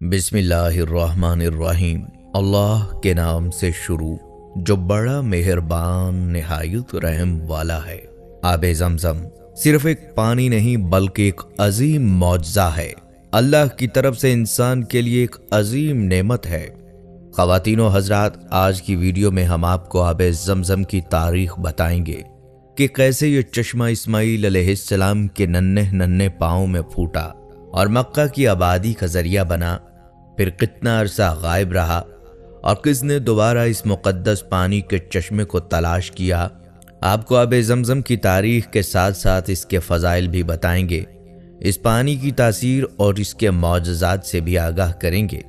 बिस्मिल्लाहिर्रहमानिर्रहीम। अल्लाह के नाम से शुरू जो बड़ा मेहरबान निहायत रहम वाला है। आबे ज़मज़म सिर्फ एक पानी नहीं बल्कि एक अजीम मौजज़ा है। अल्लाह की तरफ से इंसान के लिए एक अजीम नेमत है। ख़वातीनो हज़रात, आज की वीडियो में हम आपको आबे ज़मज़म की तारीख बताएंगे कि कैसे ये चश्मा इस्माईल अलैहिस्सलाम के नन्हे नन्हे पाँव में फूटा और मक्का की आबादी का जरिया बना, फिर कितना अरसा गायब रहा और किसने दोबारा इस मुक़द्दस पानी के चश्मे को तलाश किया। आपको आबे ज़मज़म की तारीख के साथ साथ इसके फ़ज़ाइल भी बताएंगे, इस पानी की तासीर और इसके मौजज़ात से भी आगाह करेंगे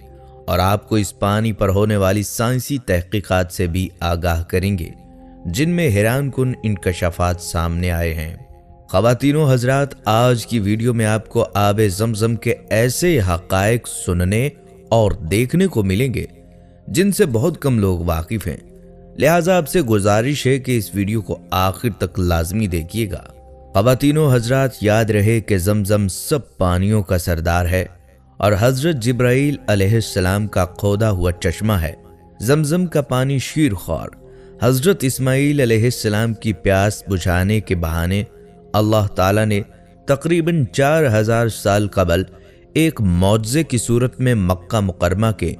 और आपको इस पानी पर होने वाली साइंसी तहक़ीक़ात से भी आगाह करेंगे जिनमें हैरानकुन इंकशाफ़ात सामने आए हैं। ख़वातीनो हज़रात, आज की वीडियो में आपको आबे ज़मज़म के ऐसे हक़ाइक़ सुनने और देखने को मिलेंगे जिनसे बहुत कम लोग वाकिफ़ हैं। लिहाजा आपसे गुजारिश है कि इस वीडियो को आखिर तक लाजमी देखिएगा। ख़वातीनो हज़रात, याद रहे कि ज़मज़म सब पानियों का सरदार है और हज़रत जिब्राईल अलैहिस्सलाम का खोदा हुआ चश्मा है। ज़मज़म का पानी शीरख्वार हज़रत इस्माईल अलैहिस्सलाम की प्यास बुझाने के बहाने अल्लाह ताला ने तकरीबन 4000 साल कबल एक मौजज़े की सूरत में मक्का मुकरमा के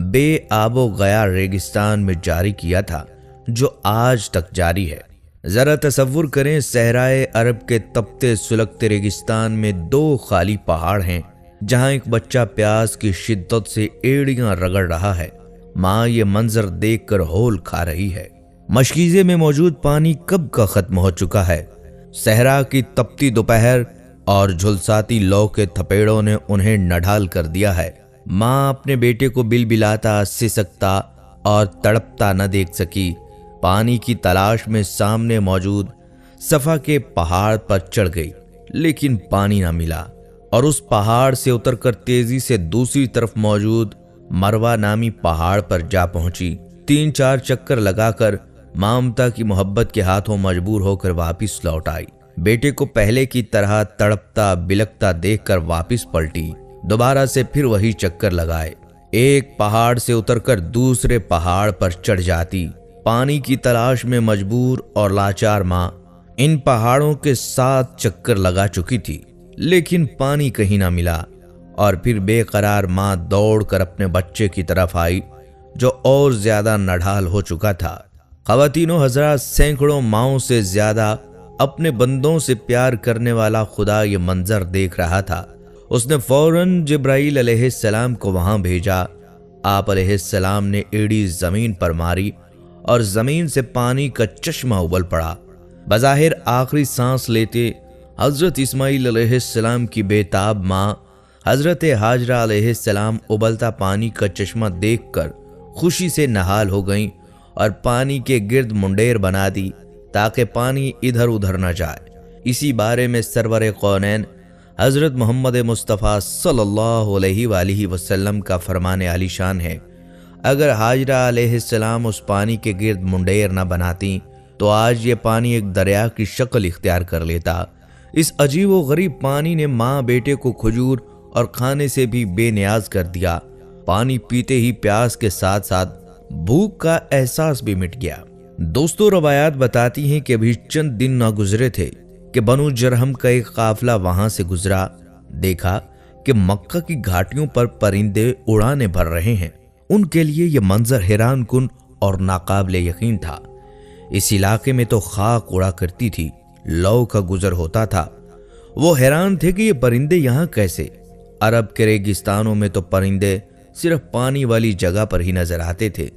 बेआबो गया रेगिस्तान में जारी किया था, जो आज तक जारी है। ज़रा तसव्वुर करें, सहराए अरब के तपते सुलगते रेगिस्तान में 2 खाली पहाड़ हैं जहां एक बच्चा प्यास की शिद्दत से एड़ियां रगड़ रहा है। माँ ये मंजर देखकर होल खा रही है। मशकीज़े में मौजूद पानी कब का खत्म हो चुका है। सहरा की तपती दोपहर और झुलसाती लौ के थपेड़ों ने उन्हें नढाल कर दिया है। माँ अपने बेटे को बिलबिलाता, सिसकता और तड़पता न देख सकी। पानी की तलाश में सामने मौजूद सफा के पहाड़ पर चढ़ गई, लेकिन पानी न मिला और उस पहाड़ से उतरकर तेजी से दूसरी तरफ मौजूद मरवा नामी पहाड़ पर जा पहुंची। 3-4 चक्कर लगाकर ममता की मोहब्बत के हाथों मजबूर होकर वापिस लौट आई। बेटे को पहले की तरह तड़पता बिलकता देखकर वापिस पलटी। दोबारा से फिर वही चक्कर लगाए। एक पहाड़ से उतरकर दूसरे पहाड़ पर चढ़ जाती। पानी की तलाश में मजबूर और लाचार माँ इन पहाड़ों के 7 चक्कर लगा चुकी थी, लेकिन पानी कहीं ना मिला और फिर बेकरार माँ दौड़कर अपने बच्चे की तरफ आई जो और ज्यादा नढाल हो चुका था। ख़वातीनो हज़रात, सैकड़ों माओं से ज्यादा अपने बंदों से प्यार करने वाला खुदा ये मंजर देख रहा था। उसने फौरन जिब्राईल अलैहिस्सलाम को वहां भेजा। आप अलैहिस्सलाम ने एड़ी जमीन पर मारी और जमीन से पानी का चश्मा उबल पड़ा। बज़ाहिर आखिरी सांस लेते हजरत इस्माईल अलैहिस्सलाम की बेताब माँ हजरत हाजरा अलैहिस्सलाम उबलता पानी का चश्मा देखकर खुशी से नहाल हो गईं और पानी के गिर्द मुंडेर बना दी ताकि पानी इधर उधर न जाए। इसी बारे में सरवर कौनैन हज़रत मोहम्मद मुस्तफ़ा सल्लल्लाहु अलैहि वसल्लम का फरमाने आलीशान है, अगर हाजरा अलैहिस्सलाम उस पानी के गिर्द मुंडेर न बनाती तो आज ये पानी एक दरिया की शक्ल इख्तियार कर लेता। इस अजीब व गरीब पानी ने माँ बेटे को खजूर और खाने से भी बेनियाज कर दिया। पानी पीते ही प्यास के साथ साथ भूख का एहसास भी मिट गया। दोस्तों, रवायात बताती हैं कि अभी चंद दिन न गुजरे थे कि बनु जरहम का एक काफिला वहां से गुजरा। देखा कि मक्का की घाटियों पर परिंदे उड़ाने भर रहे हैं। उनके लिए यह मंजर हैरानकुन और नाकाबिले यकीन था। इस इलाके में तो खाक उड़ा करती थी, लौ का गुजर होता था। वो हैरान थे कि ये परिंदे यहाँ कैसे। अरब के रेगिस्तानों में तो परिंदे सिर्फ पानी वाली जगह पर ही नजर आते थे।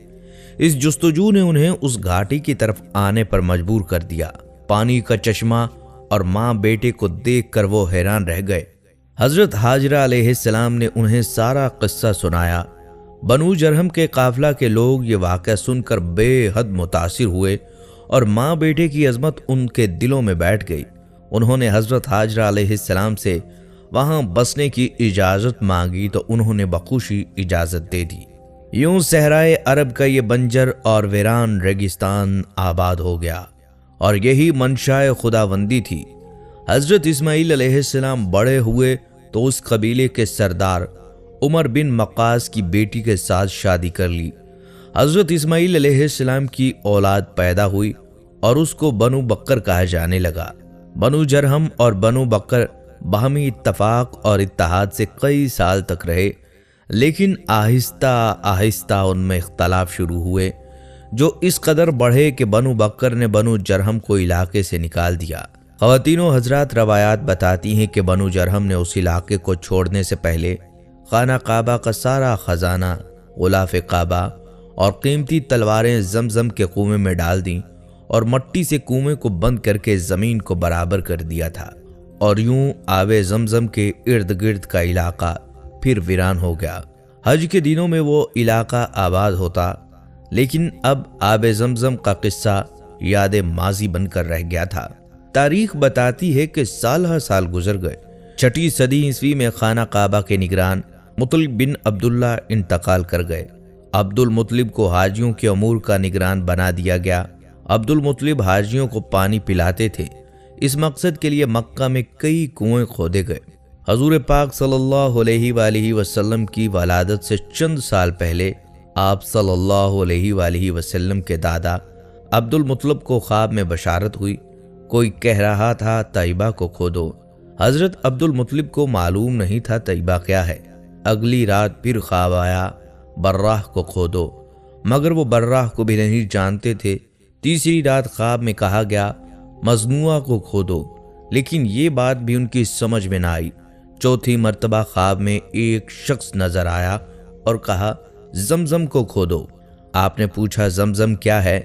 इस जुस्तजू ने उन्हें उस घाटी की तरफ आने पर मजबूर कर दिया। पानी का चश्मा और माँ बेटे को देखकर वो हैरान रह गए। हजरत हाजरा अलैहिस्सलाम ने उन्हें सारा किस्सा सुनाया। बनु जरहम के काफिला के लोग ये वाक़या सुनकर बेहद मुतासिर हुए और माँ बेटे की अजमत उनके दिलों में बैठ गई। उन्होंने हजरत हाजरा अलैहिस्सलाम से वहां बसने की इजाजत मांगी तो उन्होंने बखुशी इजाजत दे दी। यूं सहराए अरब का ये बंजर और वीरान रेगिस्तान आबाद हो गया और यही मंशाए खुदाबंदी थी। हजरत इस्माईल अलैहिस्सलाम बड़े हुए तो उस कबीले के सरदार عمر بن مقاس کی بیٹی کے ساتھ شادی کر لی۔ حضرت اسماعیل علیہ السلام کی اولاد پیدا ہوئی اور اس کو بنو بکر کہا جانے لگا۔ بنو جرہم اور بنو بکر باہمی اتفاق اور اتحاد سے کئی سال تک رہے، لیکن آہستہ آہستہ ان میں اختلاف شروع ہوئے، جو اس قدر بڑھے کہ بنو بکر نے بنو جرہم کو علاقے سے نکال دیا۔ خواتین و حضرات، روایات بتاتی ہیں کہ بنو جرہم نے اس علاقے کو چھوڑنے سے پہلے خانہ کعبہ کا سارا خزانہ، غلاف کعبہ اور قیمتی تلواریں زمزم کے کنویں میں ڈال دیں اور مٹی سے کنویں کو بند کر کے زمین کو برابر کر دیا تھا، اور یوں آب زمزم کے ارد گرد کا علاقہ پھر ویران ہو گیا۔ حج کے دنوں میں وہ علاقہ آباد ہوتا، لیکن اب آب زمزم کا قصہ یاد ماضی بن کر رہ گیا تھا۔ تاریخ بتاتی ہے کہ سال ہر سال گزر گئے۔ 6 صدی عیسوی میں خانہ کعبہ کے نگران مطلب بن عبداللہ انتقال کر گئے۔ عبد المطلب کو حاجیوں کے امور کا نگران بنا دیا گیا۔ عبد المطلب حاجیوں کو پانی پلاتے تھے۔ اس مقصد کے لیے مکہ میں کئی کنویں کھودے گئے۔ حضور پاک صلی اللہ علیہ وآلہ وسلم کی ولادت سے چند سال پہلے آپ صلی اللہ علیہ وآلہ وسلم کے دادا عبد المطلب کو خواب میں بشارت ہوئی، کوئی کہہ رہا تھا طیبہ کو کھودو۔ حضرت عبد المطلب کو معلوم نہیں تھا طیبہ کیا ہے۔ اگلی رات پھر خواب آیا، براہ کو کھودو، مگر وہ براہ کو بھی نہیں جانتے تھے۔ تیسری رات خواب میں کہا گیا مجموعہ کو کھودو، لیکن یہ بات بھی ان کی سمجھ میں نہ آئی۔ چوتھی مرتبہ خواب میں ایک شخص نظر آیا اور کہا زمزم کو کھودو۔ آپ نے پوچھا زمزم کیا ہے؟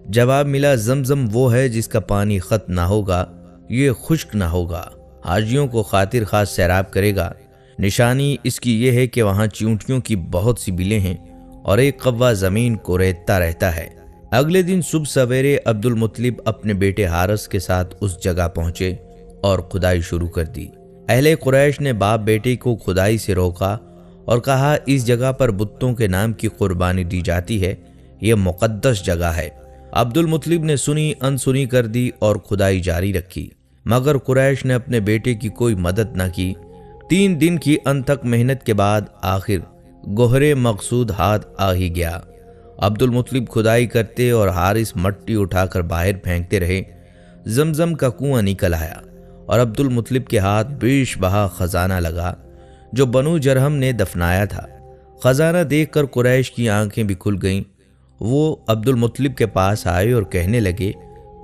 جواب ملا زمزم وہ ہے جس کا پانی ختم نہ ہوگا، یہ خشک نہ ہوگا، حاجیوں کو خاطر خواہ سیراب کرے گا۔ نشانی اس کی یہ ہے کہ وہاں چیونٹیوں کی بہت سی بلیں ہیں اور ایک قوا زمین کو ریتتا رہتا ہے۔ اگلے دن صبح سویرے عبد المطلب اپنے بیٹے حارث کے ساتھ اس جگہ پہنچے اور کھدائی شروع کر دی۔ اہل قریش نے باپ بیٹے کو کھدائی سے روکا اور کہا اس جگہ پر بتوں کے نام کی قربانی دی جاتی ہے، یہ مقدس جگہ ہے۔ عبد المطلب نے سنی انسنی کر دی اور کھدائی جاری رکھی، مگر قریش نے اپنے بیٹے کی کوئی مدد نہ کی۔ 3 دن کی انتھک محنت کے بعد آخر گوہر مقصود ہاتھ آ ہی گیا۔ عبد المطلب کھدائی کرتے اور حارث مٹی اٹھا کر باہر پھینکتے رہے۔ زمزم کا کنواں نکل آیا اور عبد المطلب کے ہاتھ بیش بہا خزانہ لگا جو بنو جرہم نے دفنایا تھا۔ خزانہ دیکھ کر قریش کی آنکھیں بھی کھل گئیں۔ وہ عبد المطلب کے پاس آئے اور کہنے لگے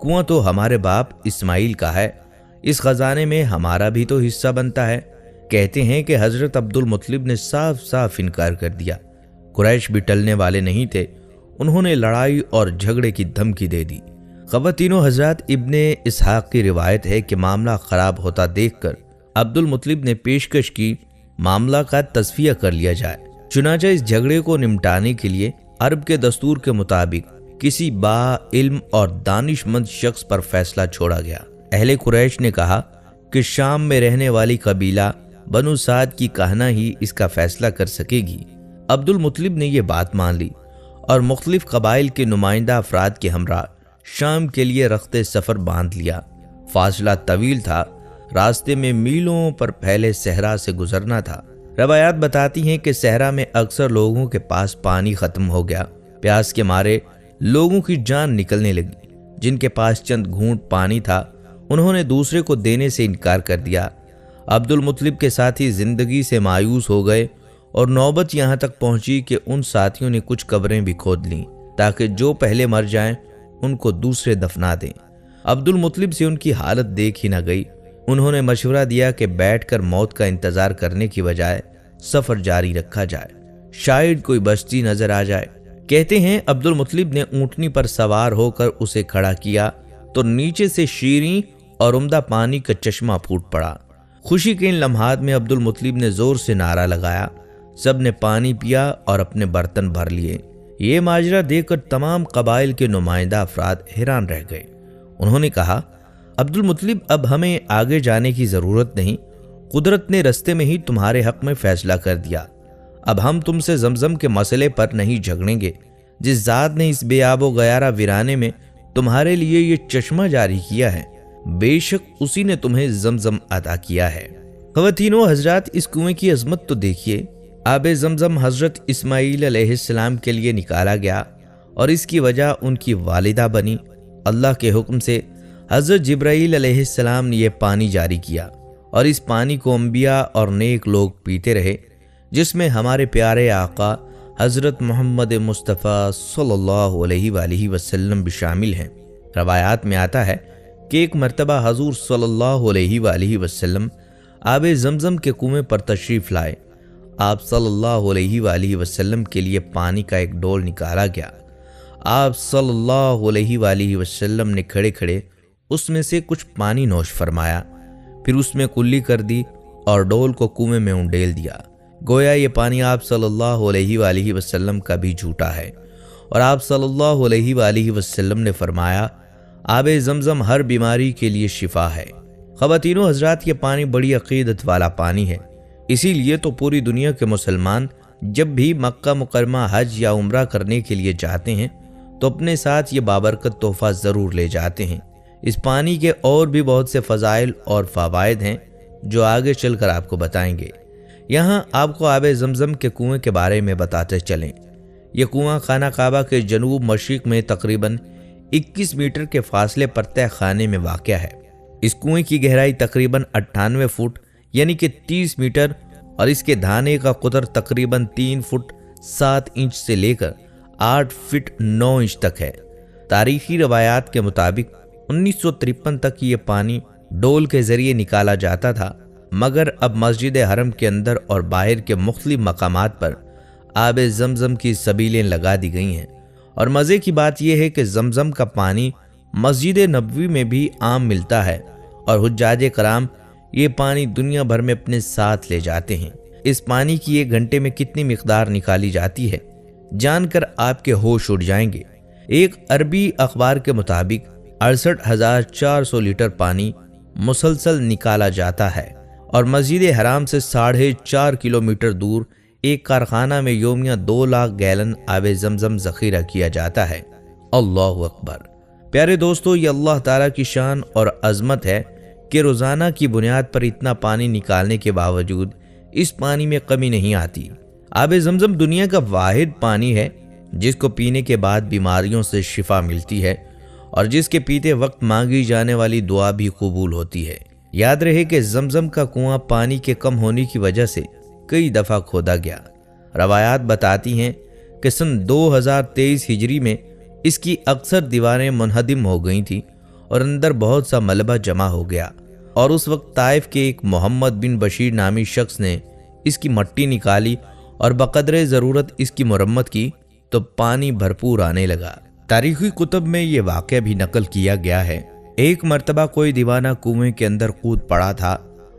کنواں تو ہمارے باپ اسماعیل کا ہے، اس خزانے میں ہمارا بھی تو حصہ بنتا ہے۔ کہتے ہیں کہ حضرت عبد المطلب نے صاف صاف انکار کر دیا۔ قریش بھی ٹلنے والے نہیں تھے، انہوں نے لڑائی اور جھگڑے کی دھمکی دے دی۔ خواتین و حضرات، ابن اسحاق کی روایت ہے کہ معاملہ خراب ہوتا دیکھ کر عبد المطلب نے پیشکش کی معاملہ کا تصفیہ کر لیا جائے۔ چنانچہ اس جھگڑے کو نمٹانے کے لیے عرب کے دستور کے مطابق کسی با علم اور دانش مند شخص پر فیصلہ چھوڑا گیا۔ اہل قریش نے کہا کہ شام میں رہنے والی قبیلہ بنو سعد کی کہنا ہی اس کا فیصلہ کر سکے گی۔ عبد المطلب نے یہ بات مان لی اور مختلف قبائل کے نمائندہ افراد کے ہمراہ شام کے لیے رخت سفر باندھ لیا۔ فاصلہ طویل تھا، راستے میں میلوں پر پھیلے صحرا سے گزرنا تھا۔ روایات بتاتی ہیں کہ صحرا میں اکثر لوگوں کے پاس پانی ختم ہو گیا۔ پیاس کے مارے لوگوں کی جان نکلنے لگی۔ جن کے پاس چند گھونٹ پانی تھا انہوں نے دوسرے کو دینے سے انکار کر دیا۔ عبد المطلب کے ساتھی زندگی سے مایوس ہو گئے اور نوبت یہاں تک پہنچی کہ ان ساتھیوں نے کچھ قبریں بھی کھود لیں تاکہ جو پہلے مر جائیں ان کو دوسرے دفنا دیں۔ عبد المطلب سے ان کی حالت دیکھ ہی نہ گئی۔ انہوں نے مشورہ دیا کہ بیٹھ کر موت کا انتظار کرنے کی بجائے سفر جاری رکھا جائے، شاید کوئی بستی نظر آ جائے۔ کہتے ہیں عبد المطلب نے اونٹنی پر سوار ہو کر اسے کھڑا کیا تو نیچے سے شیریں اور عمدہ پانی کا چشمہ پھوٹ پڑا۔ خوشی کے ان لمحات میں عبد المطلب نے زور سے نعرہ لگایا، سب نے پانی پیا اور اپنے برتن بھر لیے۔ یہ ماجرا دیکھ کر تمام قبائل کے نمائندہ افراد حیران رہ گئے۔ انہوں نے کہا عبد المطلب اب ہمیں آگے جانے کی ضرورت نہیں، قدرت نے رستے میں ہی تمہارے حق میں فیصلہ کر دیا۔ اب ہم تم سے زمزم کے مسئلے پر نہیں جھگڑیں گے۔ جس ذات نے اس بے آب و گیارہ ویرانے میں تمہارے لیے یہ چشمہ جاری کیا ہے، بے شک اسی نے تمہیں زمزم عطا کیا ہے۔ خواتین و حضرات، اس کنویں کی عظمت تو دیکھیے۔ आब ज़मज़म हज़रत इस्माईल अलैहिस्सलाम के लिए निकाला गया और इसकी वजह उनकी वालिदा बनी। अल्लाह के हुक्म से हज़रत जिब्राईल अलैहिस्सलाम ने यह पानी जारी किया और इस पानी को अंबिया और नेक लोग पीते रहे, जिसमें हमारे प्यारे आका हज़रत मोहम्मद मुस्तफ़ा सल्लल्लाहु अलैहि वसल्लम भी शामिल हैं। रवायात में आता है कि एक मरतबा हजूर सल्लल्लाहु अलैहि वसल्लम आब ज़मज़म के कुएं पर तशरीफ़ लाए। आप सल्लल्लाहु अलैहि वसल्लम के लिए पानी का एक डोल निकाला गया। आप सल्लल्लाहु अलैहि वसल्लम ने खड़े खड़े उसमें से कुछ पानी नोश फरमाया, फिर उसमें कुल्ली कर दी और डोल को कुएं में उंडेल दिया। गोया ये पानी आप सल्लल्लाहु अलैहि वसल्लम का भी झूठा है। और आप सल्लल्लाहु अलैहि वसल्लम ने फरमाया, आब ज़मज़म हर बीमारी के लिए शिफा है। ख़वातीनो हज़रात, ये पानी बड़ी अक़ीदत वाला पानी है, इसीलिए तो पूरी दुनिया के मुसलमान जब भी मक्का मुकरमा हज या उम्रा करने के लिए जाते हैं तो अपने साथ ये बाबरकत तोहफ़ा ज़रूर ले जाते हैं। इस पानी के और भी बहुत से फ़ज़ाइल और फ़वाइद हैं जो आगे चलकर आपको बताएंगे। यहाँ आपको आब ज़मज़म के कुएं के बारे में बताते चलें। यह कुआं खाना काबा के जनूब मशरिक़ में तकरीबन 21 मीटर के फासले पर तय खाने में वाक़या है। इस कुएं की गहराई तकरीबन 98 फुट यानी कि 30 मीटर और इसके धाने का कुतर तकरीबन 3 फुट 7 इंच से लेकर 8 फीट 9 इंच तक है। तारीखी रवायात के मुताबिक 1953 तक ये पानी डोल के जरिए निकाला जाता था, मगर अब मस्जिद हरम के अंदर और बाहर के मुख्तलिफ मकामात पर आब ज़मज़म की सबीलें लगा दी गई हैं। और मज़े की बात यह है कि ज़मज़म का पानी मस्जिद नबवी में भी आम मिलता है और हुज्जाज कराम ये पानी दुनिया भर में अपने साथ ले जाते हैं। इस पानी की एक घंटे में कितनी मिकदार निकाली जाती है जानकर आपके होश उड़ जाएंगे। एक अरबी अखबार के मुताबिक 68,400 लीटर पानी मुसलसल निकाला जाता है और मस्जिद हराम से 4.5 किलोमीटर दूर एक कारखाना में योमिया 2 लाख गैलन आब ज़मज़म ज़ख़ीरा किया जाता है। अल्लाहु अकबर। प्यारे दोस्तों, ये अल्लाह ताला की शान और अज़मत है कि रोज़ाना की बुनियाद पर इतना पानी निकालने के बावजूद इस पानी में कमी नहीं आती। आब ज़मज़म दुनिया का वाहिद पानी है जिसको पीने के बाद बीमारियों से शिफा मिलती है और जिसके पीते वक्त मांगी जाने वाली दुआ भी कबूल होती है। याद रहे कि ज़मज़म का कुआं पानी के कम होने की वजह से कई दफ़ा खोदा गया। रवायात बताती हैं कि सन 2023 हिजरी में इसकी अक्सर दीवारें मुनहदिम हो गई थी और अंदर बहुत सा मलबा जमा हो गया और उस वक्त ताइफ के एक मोहम्मद बिन बशीर नामी शख्स ने इसकी मट्टी निकाली और बक़दरे ज़रूरत इसकी मुरम्मत की तो पानी भरपूर आने लगा। तारीखी कुतुब में ये वाक़या भी नकल किया गया है। एक मर्तबा कोई दीवाना कुएं के अंदर कूद पड़ा था।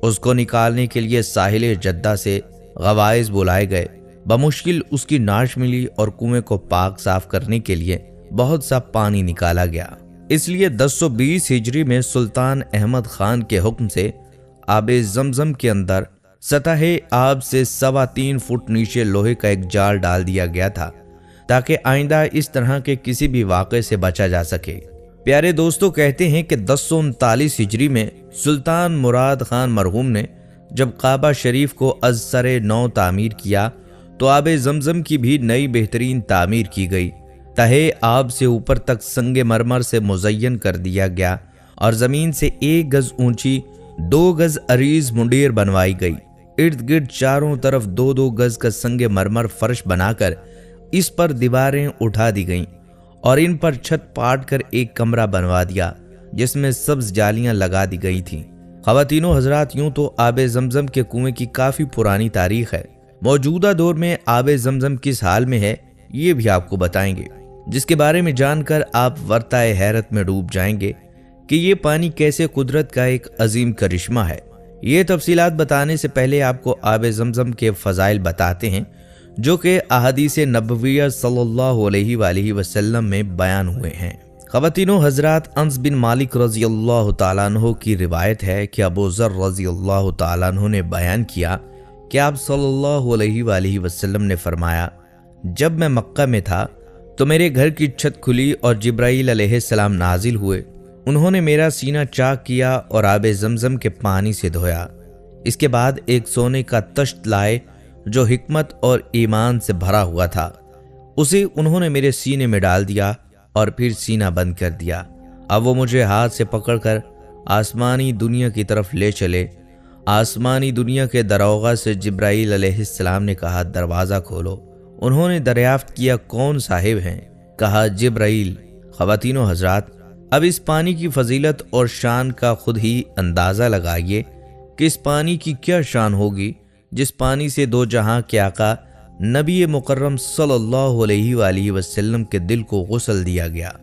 उसको निकालने के लिए साहिल जद्दा से गवाइज़ बुलाए गए। बमुश्किल उसकी नाश मिली और कुएं को पाक साफ करने के लिए बहुत सा पानी निकाला गया। इसलिए 1020 हिजरी में सुल्तान अहमद खान के हुक्म से आब ज़मज़म के अंदर सतह आब से 3.25 फुट नीचे लोहे का एक जाल डाल दिया गया था ताकि आइंदा इस तरह के किसी भी वाक़े से बचा जा सके। प्यारे दोस्तों, कहते हैं कि 1039 हिजरी में सुल्तान मुराद खान मरहूम ने जब काबा शरीफ को अज़-सरे नौ तामीर किया तो आब ज़मज़म की भी नई बेहतरीन तामीर की गई। तहे आब से ऊपर तक संगे मरमर से मुज़य्यन कर दिया गया और ज़मीन से 1 गज ऊंची 2 गज अरीज मुंडेर बनवाई गई। इर्द गिर्द चारों तरफ 2-2 गज का संगे मरमर फर्श बनाकर इस पर दीवारें उठा दी गईं और इन पर छत पाट कर एक कमरा बनवा दिया जिसमें सब्ज जालियां लगा दी गई थीं। ख़वातीनो हज़रात, यूं तो आब ज़मज़म के कुएं की काफ़ी पुरानी तारीख है। मौजूदा दौर में आब ज़मज़म किस हाल में है ये भी आपको बताएंगे, जिसके बारे में जानकर आप वर्ताए हैरत में डूब जाएंगे कि ये पानी कैसे कुदरत का एक अजीम करिश्मा है। ये तफसीलात बताने से पहले आपको आब ज़मज़म के फ़ज़ाइल बताते हैं जो कि अहादीस नबविया सल्लल्लाहु अलैहि वसल्लम में बयान हुए हैं। ख़वातीनो हज़रात, अनस बिन मालिक रज़ी अल्लाह तआला अन्हु की रिवायत है कि अबू ज़र रज़ी अल्लाह तआला अन्हु ने बयान किया कि आप सल्लल्लाहु अलैहि वसल्लम ने फरमाया, जब मैं मक्का में था तो मेरे घर की छत खुली और जिब्राईल अलैहिस्सलाम नाजिल हुए। उन्होंने मेरा सीना चाक किया और आब ज़मज़म के पानी से धोया। इसके बाद एक सोने का तश्त लाए जो हिकमत और ईमान से भरा हुआ था, उसे उन्होंने मेरे सीने में डाल दिया और फिर सीना बंद कर दिया। अब वो मुझे हाथ से पकड़कर आसमानी दुनिया की तरफ ले चले। आसमानी दुनिया के दरोगा से जिब्राईल अलैहिस्सलाम ने कहा, दरवाज़ा खोलो। उन्होंने दरियाफ्त किया, कौन साहिब हैं? कहा, जिब्राईल। ख़वातीनो हज़रात, अब इस पानी की फजीलत और शान का खुद ही अंदाज़ा लगाइए कि इस पानी की क्या शान होगी जिस पानी से दो जहां के आका नबी मुकर्रम सल्लल्लाहु अलैहि वसल्लम के दिल को गुस्ल दिया गया,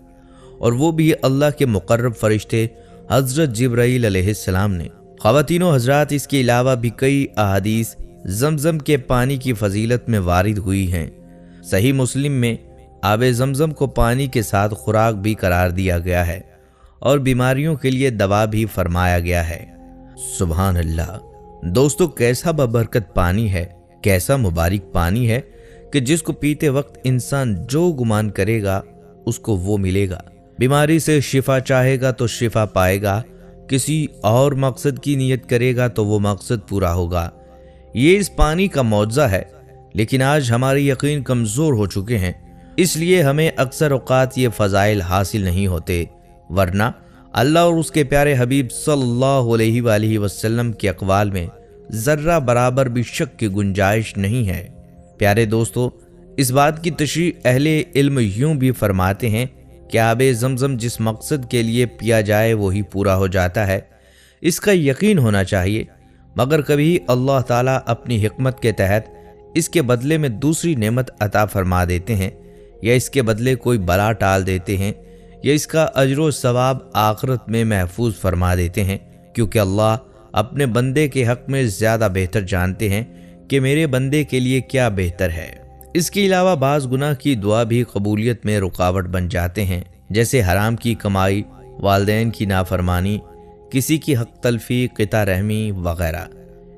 और वो भी अल्लाह के मुकर्रब फरिश्ते हज़रत जिब्राईल अलैहिस्सलाम ने। ख़वातीनो हज़रात, इसके अलावा भी कई अहादीस ज़मज़म के पानी की फजीलत में वारिद हुई हैं। सही मुस्लिम में आबे ज़मज़म को पानी के साथ खुराक भी करार दिया गया है और बीमारियों के लिए दवा भी फरमाया गया है। सुभान अल्लाह। दोस्तों, कैसा बबरकत पानी है, कैसा मुबारक पानी है कि जिसको पीते वक्त इंसान जो गुमान करेगा उसको वो मिलेगा। बीमारी से शिफा चाहेगा तो शिफा पाएगा, किसी और मकसद की नीयत करेगा तो वो मकसद पूरा होगा। ये इस पानी का मौजज़ा है, लेकिन आज हमारे यकीन कमज़ोर हो चुके हैं, इसलिए हमें अक्सर औक़ात ये फ़ज़ाइल हासिल नहीं होते, वरना अल्लाह और उसके प्यारे हबीब सल्लल्लाहु अलैहि वसल्लम के अक़वाल में ज़र्रा बराबर भी शक की गुंजाइश नहीं है। प्यारे दोस्तों, इस बात की तशरीह अहले इल्म यूं भी फरमाते हैं कि आबे ज़मज़म जिस मकसद के लिए पिया जाए वही पूरा हो जाता है, इसका यकीन होना चाहिए। मगर कभी अल्लाह ताला अपनी हिकमत के तहत इसके बदले में दूसरी नेमत अता फरमा देते हैं, या इसके बदले कोई बला टाल देते हैं, या इसका अजर सवाब आखिरत में महफूज फरमा देते हैं, क्योंकि अल्लाह अपने बंदे के हक़ में ज़्यादा बेहतर जानते हैं कि मेरे बंदे के लिए क्या बेहतर है। इसके अलावा बाज़ गुनाह की दुआ भी कबूलियत में रुकावट बन जाते हैं, जैसे हराम की कमाई, वालिदैन की नाफरमानी, किसी की हक़ तलफ़ी, क़िता रहमी वगैरह।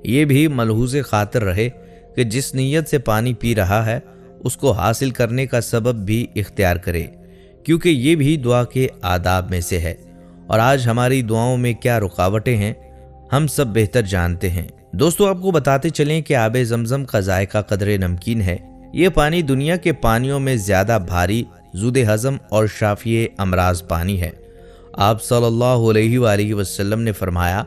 ये भी मलहूज़ खातिर रहे कि जिस नीयत से पानी पी रहा है उसको हासिल करने का सबब भी इख्तियार करे, क्योंकि ये भी दुआ के आदाब में से है। और आज हमारी दुआओं में क्या रुकावटें हैं हम सब बेहतर जानते हैं। दोस्तों, आपको बताते चलें कि आबे ज़मज़म का जायका कदरे नमकीन है। ये पानी दुनिया के पानियों में ज़्यादा भारी, ज़ुद हज़म और शाफ़ी अमराज पानी है। आप सल्लल्लाहु अलैहि वसल्लम ने फरमाया,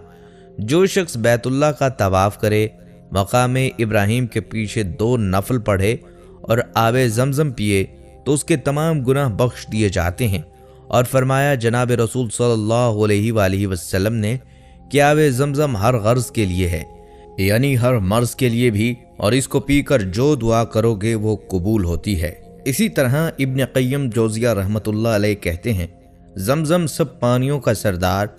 जो शख्स बैतुल्लाह का तवाफ़ करे, मकाम इब्राहीम के पीछे 2 नफल पढ़े और आबे ज़मज़म पिए तो उसके तमाम गुनाह बख्श दिए जाते हैं। और फरमाया जनाब रसूल सल्लल्लाहु अलैहि वसल्लम ने कि आबे ज़मज़म हर गर्ज़ के लिए है, यानी हर मर्ज़ के लिए भी, और इसको पीकर जो दुआ करोगे वो कबूल होती है। इसी तरह इब्न क़य्यम जौज़िया रहमतुल्लाह अलैह कहते हैं, ज़मज़म सब पानियों का सरदार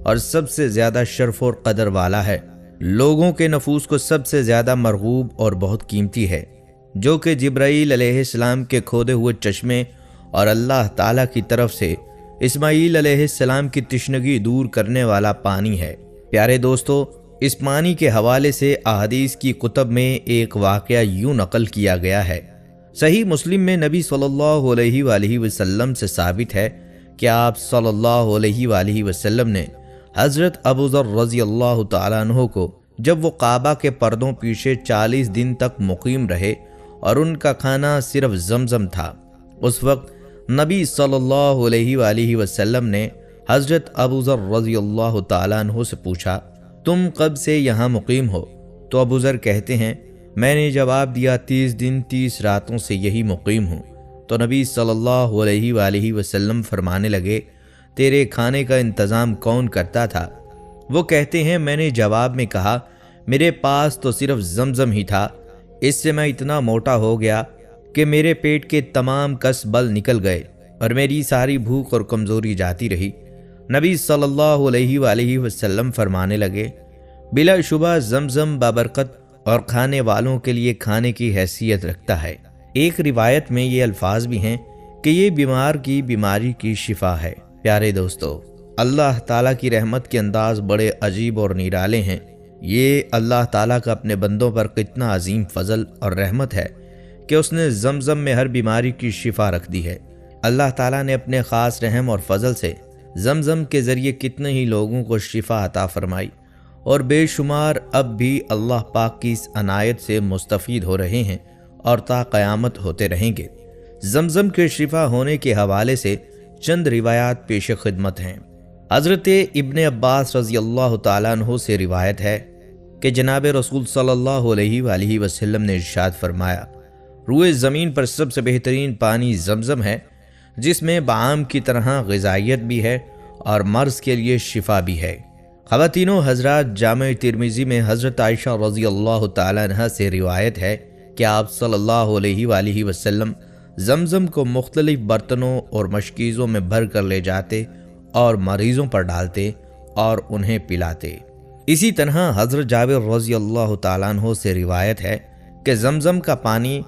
और सबसे ज़्यादा शर्फ़ और कदर वाला है, लोगों के नफूस को सबसे ज़्यादा मरगूब और बहुत कीमती है, जो कि जिब्राईल अलैहिस्सलाम के खोदे हुए चश्मे और अल्लाह ताला की तरफ से इस्माईल अलैहिस्सलाम की तिश्नगी दूर करने वाला पानी है। प्यारे दोस्तों, इस पानी के हवाले से अहादीस की कुतब में एक वाक़या यूं नकल किया गया है। सही मुस्लिम में नबी सल्लल्लाहु अलैहि वसल्लम से साबित है कि आप सल्लल्लाहु अलैहि वसल्लम ने हज़रत अबू ज़र रज़ियल्लाहु ताला अन्हु को, जब वो काबा के पर्दों पीछे 40 दिन तक मुकीम रहे और उनका खाना सिर्फ ज़मज़म था, उस वक्त नबी सल्लल्लाहु अलैहि वसल्लम ने हज़रत अबू ज़र रज़ियल्लाहु ताला अन्हु से पूछा, तुम कब से यहाँ मुकीम हो? तो अबू ज़र कहते हैं, मैंने जवाब दिया 30 दिन 30 रातों से यही मुकीम हूँ। तो नबी सल्लल्लाहु अलैहि वसल्लम फरमाने लगे, तेरे खाने का इंतज़ाम कौन करता था? वो कहते हैं, मैंने जवाब में कहा, मेरे पास तो सिर्फ ज़मज़म ही था, इससे मैं इतना मोटा हो गया कि मेरे पेट के तमाम कस बल निकल गए और मेरी सारी भूख और कमज़ोरी जाती रही। नबी सल्लल्लाहु अलैहि वसल्लम फरमाने लगे, बिलाशुबा ज़मज़म बाबरकत और खाने वालों के लिए खाने की हैसियत रखता है। एक रिवायत में ये अल्फाज भी हैं कि ये बीमार की बीमारी की शिफा है। प्यारे दोस्तों, अल्लाह ताला की रहमत के अंदाज बड़े अजीब और निराले हैं। ये अल्लाह ताला का अपने बंदों पर कितना अजीम फजल और रहमत है कि उसने ज़मज़म में हर बीमारी की शिफा रख दी है। अल्लाह ताला ने अपने ख़ास रहम और फजल से ज़मज़म के ज़रिए कितने ही लोगों को शिफा अता फरमाई اور بے شمار اب بھی اللہ پاک کی اس عنایت سے مستفید ہو رہے ہیں اور تا قیامت ہوتے رہیں گے۔ زمزم کے شفا ہونے کے حوالے سے چند روایات پیش خدمت ہیں۔ حضرت ابن عباس رضی اللہ تعالیٰ عنہ سے روایت ہے کہ جناب رسول صلی اللہ علیہ وآلہ وسلم نے ارشاد فرمایا، روئے زمین پر سب سے بہترین پانی زمزم ہے، جس میں بعام کی طرح غذائیت بھی ہے اور مرض کے لیے شفا بھی ہے۔ خواتین و حضرات، جامع ترمذی میں حضرت عائشہ رضی اللہ تعالیٰ عنہ سے روایت ہے کہ آپ صلی اللہ علیہ وآلہ وسلم زمزم کو مختلف برتنوں اور مشکیزوں میں بھر کر لے جاتے اور مریضوں پر ڈالتے اور انہیں پلاتے۔ اسی طرح حضرت جابر رضی اللہ تعالیٰ عنہ سے روایت ہے کہ زمزم کا پانی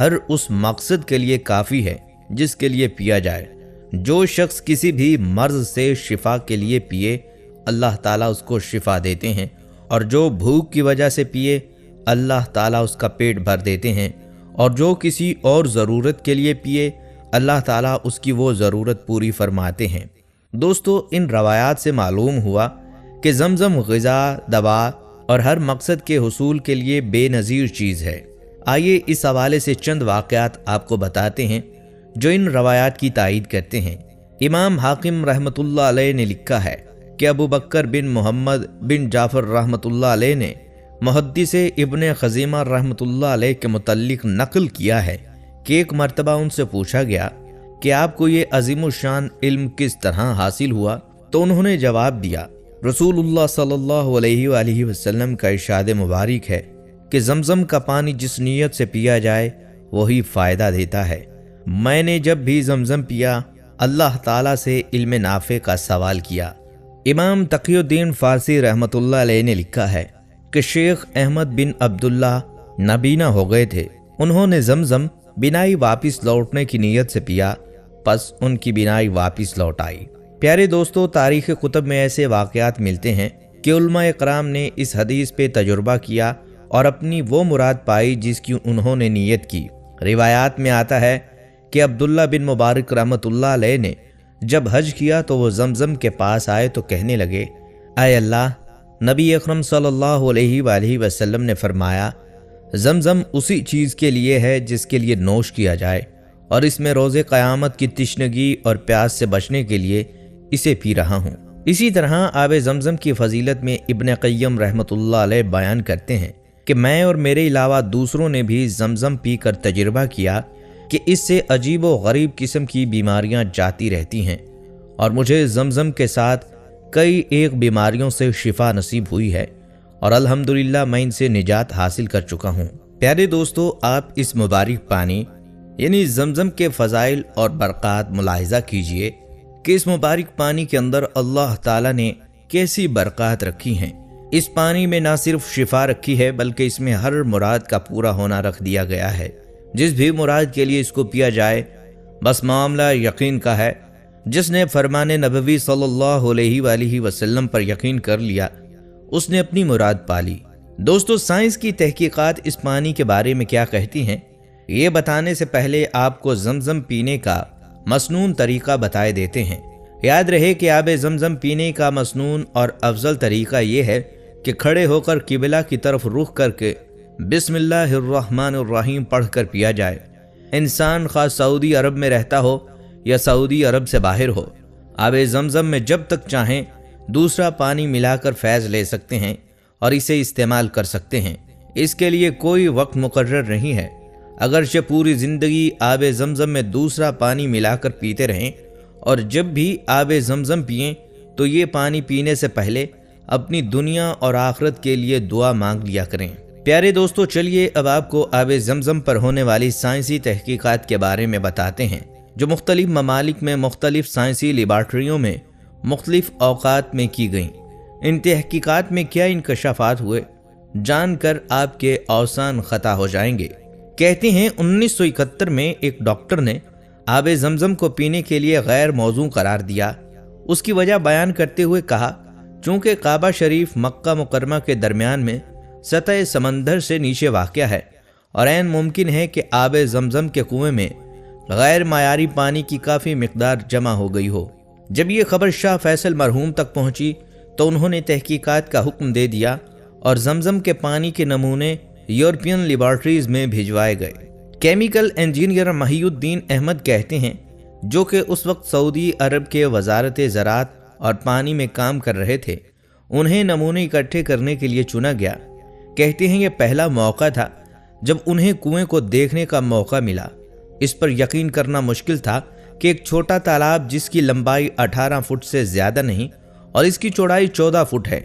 ہر اس مقصد کے لیے کافی ہے جس کے لیے پیا جائے۔ جو شخص کسی بھی مرض سے شفا کے لیے پیے، اللہ تعالیٰ اس کو شفا دیتے ہیں، اور جو بھوک کی وجہ سے پیے، اللہ تعالیٰ اس کا پیٹ بھر دیتے ہیں، اور جو کسی اور ضرورت کے لیے پیے، اللہ تعالیٰ اس کی وہ ضرورت پوری فرماتے ہیں۔ دوستو، ان روایات سے معلوم ہوا کہ زمزم غذا، دوا اور ہر مقصد کے حصول کے لیے بے نظیر چیز ہے۔ آئیے اس حوالے سے چند واقعات آپ کو بتاتے ہیں جو ان روایات کی تائید کرتے ہیں۔ امام حاکم رحمۃ اللہ علیہ نے لکھا ہے کہ ابو بکر بن محمد بن جعفر رحمۃ اللہ علیہ نے محدث ابن خزیمہ رحمۃ اللہ علیہ کے متعلق نقل کیا ہے کہ ایک مرتبہ ان سے پوچھا گیا کہ آپ کو یہ عظیم الشان علم کس طرح حاصل ہوا؟ تو انہوں نے جواب دیا، رسول اللہ صلی اللہ علیہ وآلہ وسلم کا ارشاد مبارک ہے کہ زمزم کا پانی جس نیت سے پیا جائے وہی فائدہ دیتا ہے۔ میں نے جب بھی زمزم پیا، اللہ تعالیٰ سے علم نافع کا سوال کیا۔ امام تقی الدین فارسی رحمۃ اللہ علیہ نے لکھا ہے کہ شیخ احمد بن عبداللہ نابینا ہو گئے تھے۔ انہوں نے زمزم بینائی واپس لوٹنے کی نیت سے پیا، پس ان کی بینائی واپس لوٹ آئی۔ پیارے دوستو، تاریخ کتب میں ایسے واقعات ملتے ہیں کہ علماء کرام نے اس حدیث پہ تجربہ کیا اور اپنی وہ مراد پائی جس کی انہوں نے نیت کی۔ روایات میں آتا ہے کہ عبداللہ بن مبارک رحمۃ اللہ علیہ نے جب حج کیا تو وہ زمزم کے پاس آئے تو کہنے لگے، اے اللہ، نبی اکرم صلی اللہ علیہ وآلہ وسلم نے فرمایا، زمزم اسی چیز کے لیے ہے جس کے لیے نوش کیا جائے، اور اس میں روز قیامت کی تشنگی اور پیاس سے بچنے کے لیے اسے پی رہا ہوں۔ اسی طرح آب زمزم کی فضیلت میں ابن قیم رحمۃ اللہ علیہ بیان کرتے ہیں کہ میں اور میرے علاوہ دوسروں نے بھی زمزم پی کر تجربہ کیا کہ اس سے عجیب و غریب قسم کی بیماریاں جاتی رہتی ہیں، اور مجھے زمزم کے ساتھ کئی ایک بیماریوں سے شفا نصیب ہوئی ہے، اور الحمدللہ میں ان سے نجات حاصل کر چکا ہوں۔ پیارے دوستو، آپ اس مبارک پانی یعنی زمزم کے فضائل اور برکات ملاحظہ کیجئے کہ اس مبارک پانی کے اندر اللہ تعالیٰ نے کیسی برکات رکھی ہیں۔ اس پانی میں نہ صرف شفا رکھی ہے بلکہ اس میں ہر مراد کا پورا ہونا رکھ دیا گیا ہے۔ جس بھی مراد کے لیے اس کو پیا جائے، بس معاملہ یقین کا ہے۔ جس نے فرمان نبوی صلی اللہ علیہ وآلہ وسلم پر یقین کر لیا، اس نے اپنی مراد پالی۔ دوستو، سائنس کی تحقیقات اس پانی کے بارے میں کیا کہتی ہیں، یہ بتانے سے پہلے آپ کو زمزم پینے کا مسنون طریقہ بتائے دیتے ہیں۔ یاد رہے کہ آب زمزم پینے کا مسنون اور افضل طریقہ یہ ہے کہ کھڑے ہو کر قبلہ کی طرف رخ کر کے بسم اللہ الرحمن الرحیم پڑھ کر پیا جائے۔ انسان خاص سعودی عرب میں رہتا ہو یا سعودی عرب سے باہر ہو، آب زمزم میں جب تک چاہیں دوسرا پانی ملا کر فیض لے سکتے ہیں اور اسے استعمال کر سکتے ہیں۔ اس کے لیے کوئی وقت مقرر نہیں ہے۔ اگرچہ پوری زندگی آب زمزم میں دوسرا پانی ملا کر پیتے رہیں، اور جب بھی آب زمزم پئیں تو یہ پانی پینے سے پہلے اپنی دنیا اور آخرت کے لیے دعا مانگ لیا کریں۔ پیارے دوستو، چلیے اب آپ کو آب زمزم پر ہونے والی سائنسی تحقیقات کے بارے میں بتاتے ہیں جو مختلف ممالک میں مختلف سائنسی لیبارٹریوں میں مختلف اوقات میں کی گئیں۔ ان تحقیقات میں کیا انکشافات ہوئے، جان کر آپ کے اوزان خطا ہو جائیں گے۔ کہتے ہیں 1971 میں ایک ڈاکٹر نے آب زمزم کو پینے کے لیے غیر موزوں قرار دیا۔ اس کی وجہ بیان کرتے ہوئے کہا، چونکہ کعبہ شریف مکہ مکرمہ کے درمیان میں سطح سمندر سے نیچے واقع ہے، اور عین ممکن ہے کہ آب زمزم کے کنویں میں غیر معیاری پانی کی کافی مقدار جمع ہو گئی ہو۔ جب یہ خبر شاہ فیصل مرحوم تک پہنچی तो उन्होंने तहकीकात का हुक्म दे दिया और जमजम के पानी के नमूने यूरोपियन लेबॉर्ट्रीज में भिजवाए गए। केमिकल इंजीनियर महिउद्दीन अहमद कहते हैं, जो कि उस वक्त सऊदी अरब के वजारत ज़राअत और पानी में काम कर रहे थे, उन्हें नमूने इकट्ठे करने के लिए चुना गया। कहते हैं, यह पहला मौका था जब उन्हें कुएं को देखने का मौका मिला। इस पर यकीन करना मुश्किल था कि एक छोटा तालाब जिसकी लंबाई 18 फुट से ज़्यादा नहीं और इसकी चौड़ाई 14 फुट है,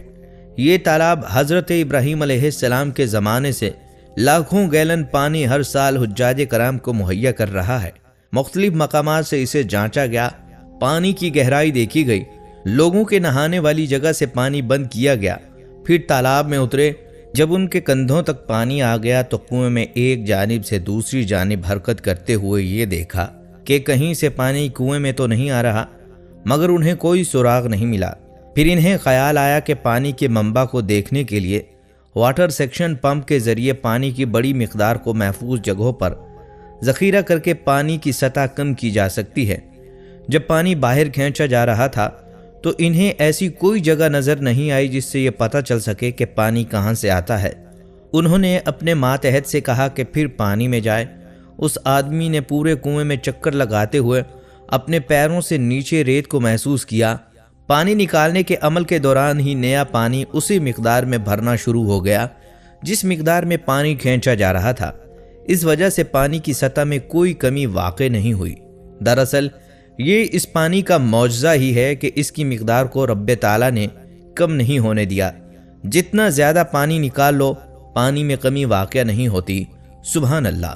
ये तालाब हज़रत इब्राहीम अलैहिस्सलाम के ज़माने से लाखों गैलन पानी हर साल हुज्जाज कराम को मुहैया कर रहा है। मुख्तलिफ मकामात से इसे जांचा गया, पानी की गहराई देखी गई, लोगों के नहाने वाली जगह से पानी बंद किया गया। फिर तालाब में उतरे, जब उनके कंधों तक पानी आ गया तो कुएं में एक जानिब से दूसरी जानिब हरकत करते हुए ये देखा कि कहीं से पानी कुएं में तो नहीं आ रहा, मगर उन्हें कोई सुराग नहीं मिला। फिर इन्हें ख्याल आया कि पानी के मंबा को देखने के लिए वाटर सेक्शन पंप के जरिए पानी की बड़ी मिकदार को महफूज जगहों पर ज़ख़ीरा करके पानी की सतह कम की जा सकती है। जब पानी बाहर खींचा जा रहा था तो इन्हें ऐसी कोई जगह नज़र नहीं आई जिससे ये पता चल सके कि पानी कहाँ से आता है। उन्होंने अपने मातहत से कहा कि फिर पानी में जाए। उस आदमी ने पूरे कुएं में चक्कर लगाते हुए अपने पैरों से नीचे रेत को महसूस किया। पानी निकालने के अमल के दौरान ही नया पानी उसी मिकदार में भरना शुरू हो गया जिस मिकदार में पानी खींचा जा रहा था। इस वजह से पानी की सतह में कोई कमी वाक़ई नहीं हुई। दरअसल ये इस पानी का मौजज़ा ही है कि इसकी मिकदार को रब्बे ताला ने कम नहीं होने दिया। जितना ज़्यादा पानी निकाल लो, पानी में कमी वाक़ई नहीं होती। सुभान अल्लाह।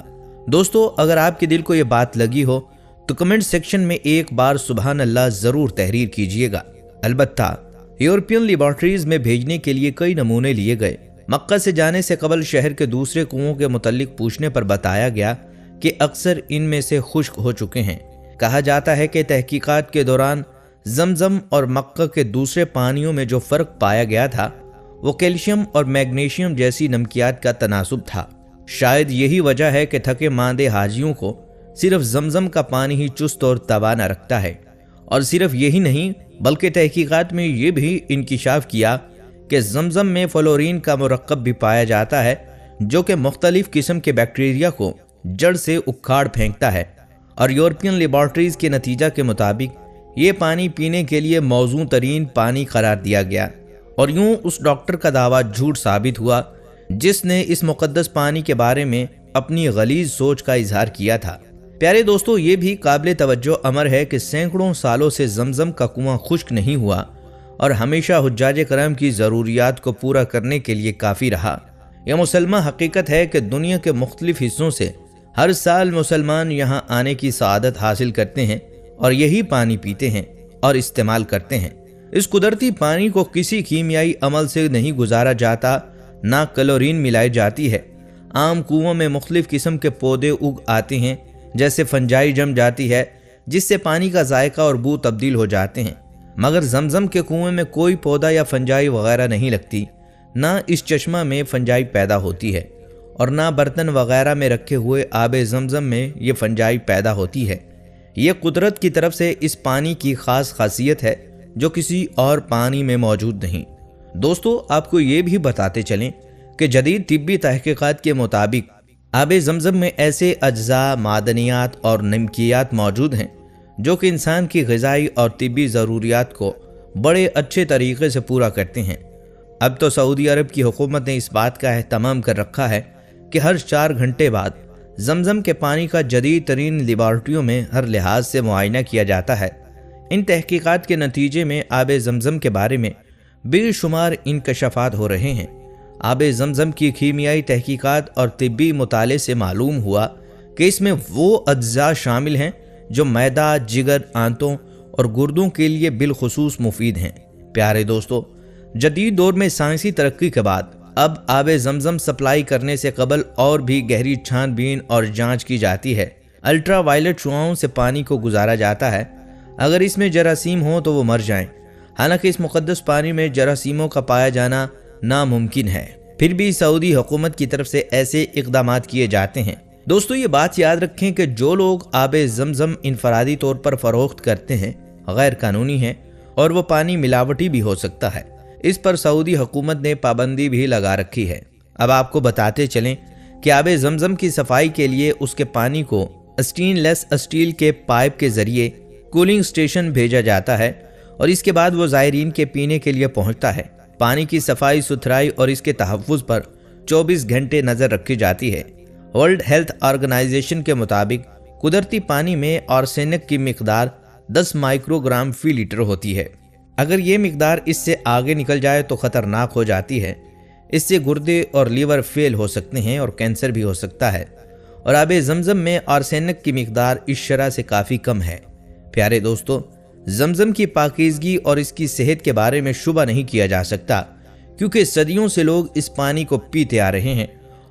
दोस्तों, अगर आपके दिल को ये बात लगी हो तो कमेंट सेक्शन में एक बार सुभान अल्लाह ज़रूर तहरीर कीजिएगा। अलबत्ता यूरोपियन लेबॉर्ट्रीज में भेजने के लिए कई नमूने लिए गए। मक्का से जाने से कबल शहर के दूसरे कुओं के मुतल्लिक पूछने पर बताया गया कि अक्सर इनमें से खुश्क हो चुके हैं। कहा जाता है कि तहकीकात के दौरान जमजम और मक्का के दूसरे पानियों में जो फ़र्क पाया गया था वो कैल्शियम और मैग्नीशियम जैसी नमकियात का तनासुब था। शायद यही वजह है कि थके मांदे हाजियों को सिर्फ जमजम का पानी ही चुस्त और तवाना रखता है। और सिर्फ यही नहीं, बल्कि तहकीकात में ये भी इंकिशाफ किया कि जमजम में फ्लोरीन का मुरक्कब भी पाया जाता है, जो कि मुख्तलिफ किस्म के बैक्टीरिया को जड़ से उखाड़ फेंकता है। और यूरोपियन लेबॉर्ट्रीज के नतीजा के मुताबिक ये पानी पीने के लिए मौजू तरीन पानी करार दिया गया। और यूं उस डॉक्टर का दावा झूठ साबित हुआ जिसने इस मुकद्दस पानी के बारे में अपनी गलीज सोच का इजहार किया था। प्यारे दोस्तों, ये भी काबिल तवज्जो अमर है कि सैकड़ों सालों से जमजम का कुआं खुश्क नहीं हुआ और हमेशा हुज्जाज करम की ज़रूरियात को पूरा करने के लिए काफ़ी रहा। यह मुसलमान हकीकत है कि दुनिया के मुख्तलिफ हिस्सों से हर साल मुसलमान यहाँ आने की सआदत हासिल करते हैं और यही पानी पीते हैं और इस्तेमाल करते हैं। इस कुदरती पानी को किसी कीमियाई अमल से नहीं गुजारा जाता, ना क्लोरीन मिलाई जाती है। आम कुओं में मुख्तलिफ किस्म के पौधे उग आते हैं, जैसे फंजाई जम जाती है जिससे पानी का जायका और बू तब्दील हो जाते हैं। मगर जमजम के कुएं में कोई पौधा या फंजाई वगैरह नहीं लगती, ना इस चश्मा में फंजाई पैदा होती है और ना बर्तन वगैरह में रखे हुए आब जमजम में ये फंजाई पैदा होती है। ये कुदरत की तरफ से इस पानी की ख़ास खासियत है जो किसी और पानी में मौजूद नहीं। दोस्तों, आपको ये भी बताते चलें कि जदीद तिब्बी तहकीकात के मुताबिक आब जमजम में ऐसे अज्जा, मादनियात और नमकियात मौजूद हैं जो कि इंसान की ग़िज़ाई और तिब्बी ज़रूरियात को बड़े अच्छे तरीके से पूरा करते हैं। अब तो सऊदी अरब की हुकूमत ने इस बात का एहतमाम कर रखा है कि हर 4 घंटे बाद जमजम के पानी का जदीद तरीन लेबॉर्ट्रियों में हर लिहाज से मुआयना किया जाता है। इन तहकीकात के नतीजे में आब जमजम के बारे में बेशुमार इंकशाफात हो रहे हैं। आब जमजम की कीमियाई तहकीकात और तिब्बी मुताले से मालूम हुआ कि इसमें वो अज्जा शामिल हैं जो मैदा, जिगर, आंतों और गुर्दों के लिए बिलखुसूस मुफीद हैं। प्यारे दोस्तों, जदीद दौर में साइंसी तरक्की के बाद अब आब जमजम सप्लाई करने से कबल और भी गहरी छानबीन और जांच की जाती है। अल्ट्रा वायलेट शुआओं से पानी को गुजारा जाता है। अगर इसमें जरासीम हो तो वो मर जाएं। हालांकि इस मुकद्दस पानी में जरासीमों का पाया जाना नामुमकिन है, फिर भी सऊदी हुकूमत की तरफ से ऐसे इक़दामात किए जाते हैं। दोस्तों, ये बात याद रखें कि जो लोग आब जमजम इनफरादी तौर पर फ़रोख्त करते हैं गैर कानूनी हैं और वो पानी मिलावटी भी हो सकता है। इस पर सऊदी हुकूमत ने पाबंदी भी लगा रखी है। अब आपको बताते चलें कि आबे ज़मज़म की सफाई के लिए उसके पानी को स्टेनलेस स्टील के पाइप के जरिए कूलिंग स्टेशन भेजा जाता है और इसके बाद वो ज़ायरीन के पीने के लिए पहुंचता है। पानी की सफाई सुथराई और इसके तहफ़्फ़ुज़ पर 24 घंटे नज़र रखी जाती है। वर्ल्ड हेल्थ ऑर्गेनाइजेशन के मुताबिक कुदरती पानी में आर्सेनिक की मिकदार 10 माइक्रोग्राम फी लीटर होती है। अगर ये मिकदार इससे आगे निकल जाए तो ख़तरनाक हो जाती है। इससे गुर्दे और लीवर फेल हो सकते हैं और कैंसर भी हो सकता है। और आबे ज़मज़म में आर्सेनिक की मिकदार इस शरह से काफ़ी कम है। प्यारे दोस्तों, ज़मज़म की पाकीज़गी और इसकी सेहत के बारे में शुबा नहीं किया जा सकता, क्योंकि सदियों से लोग इस पानी को पीते आ रहे हैं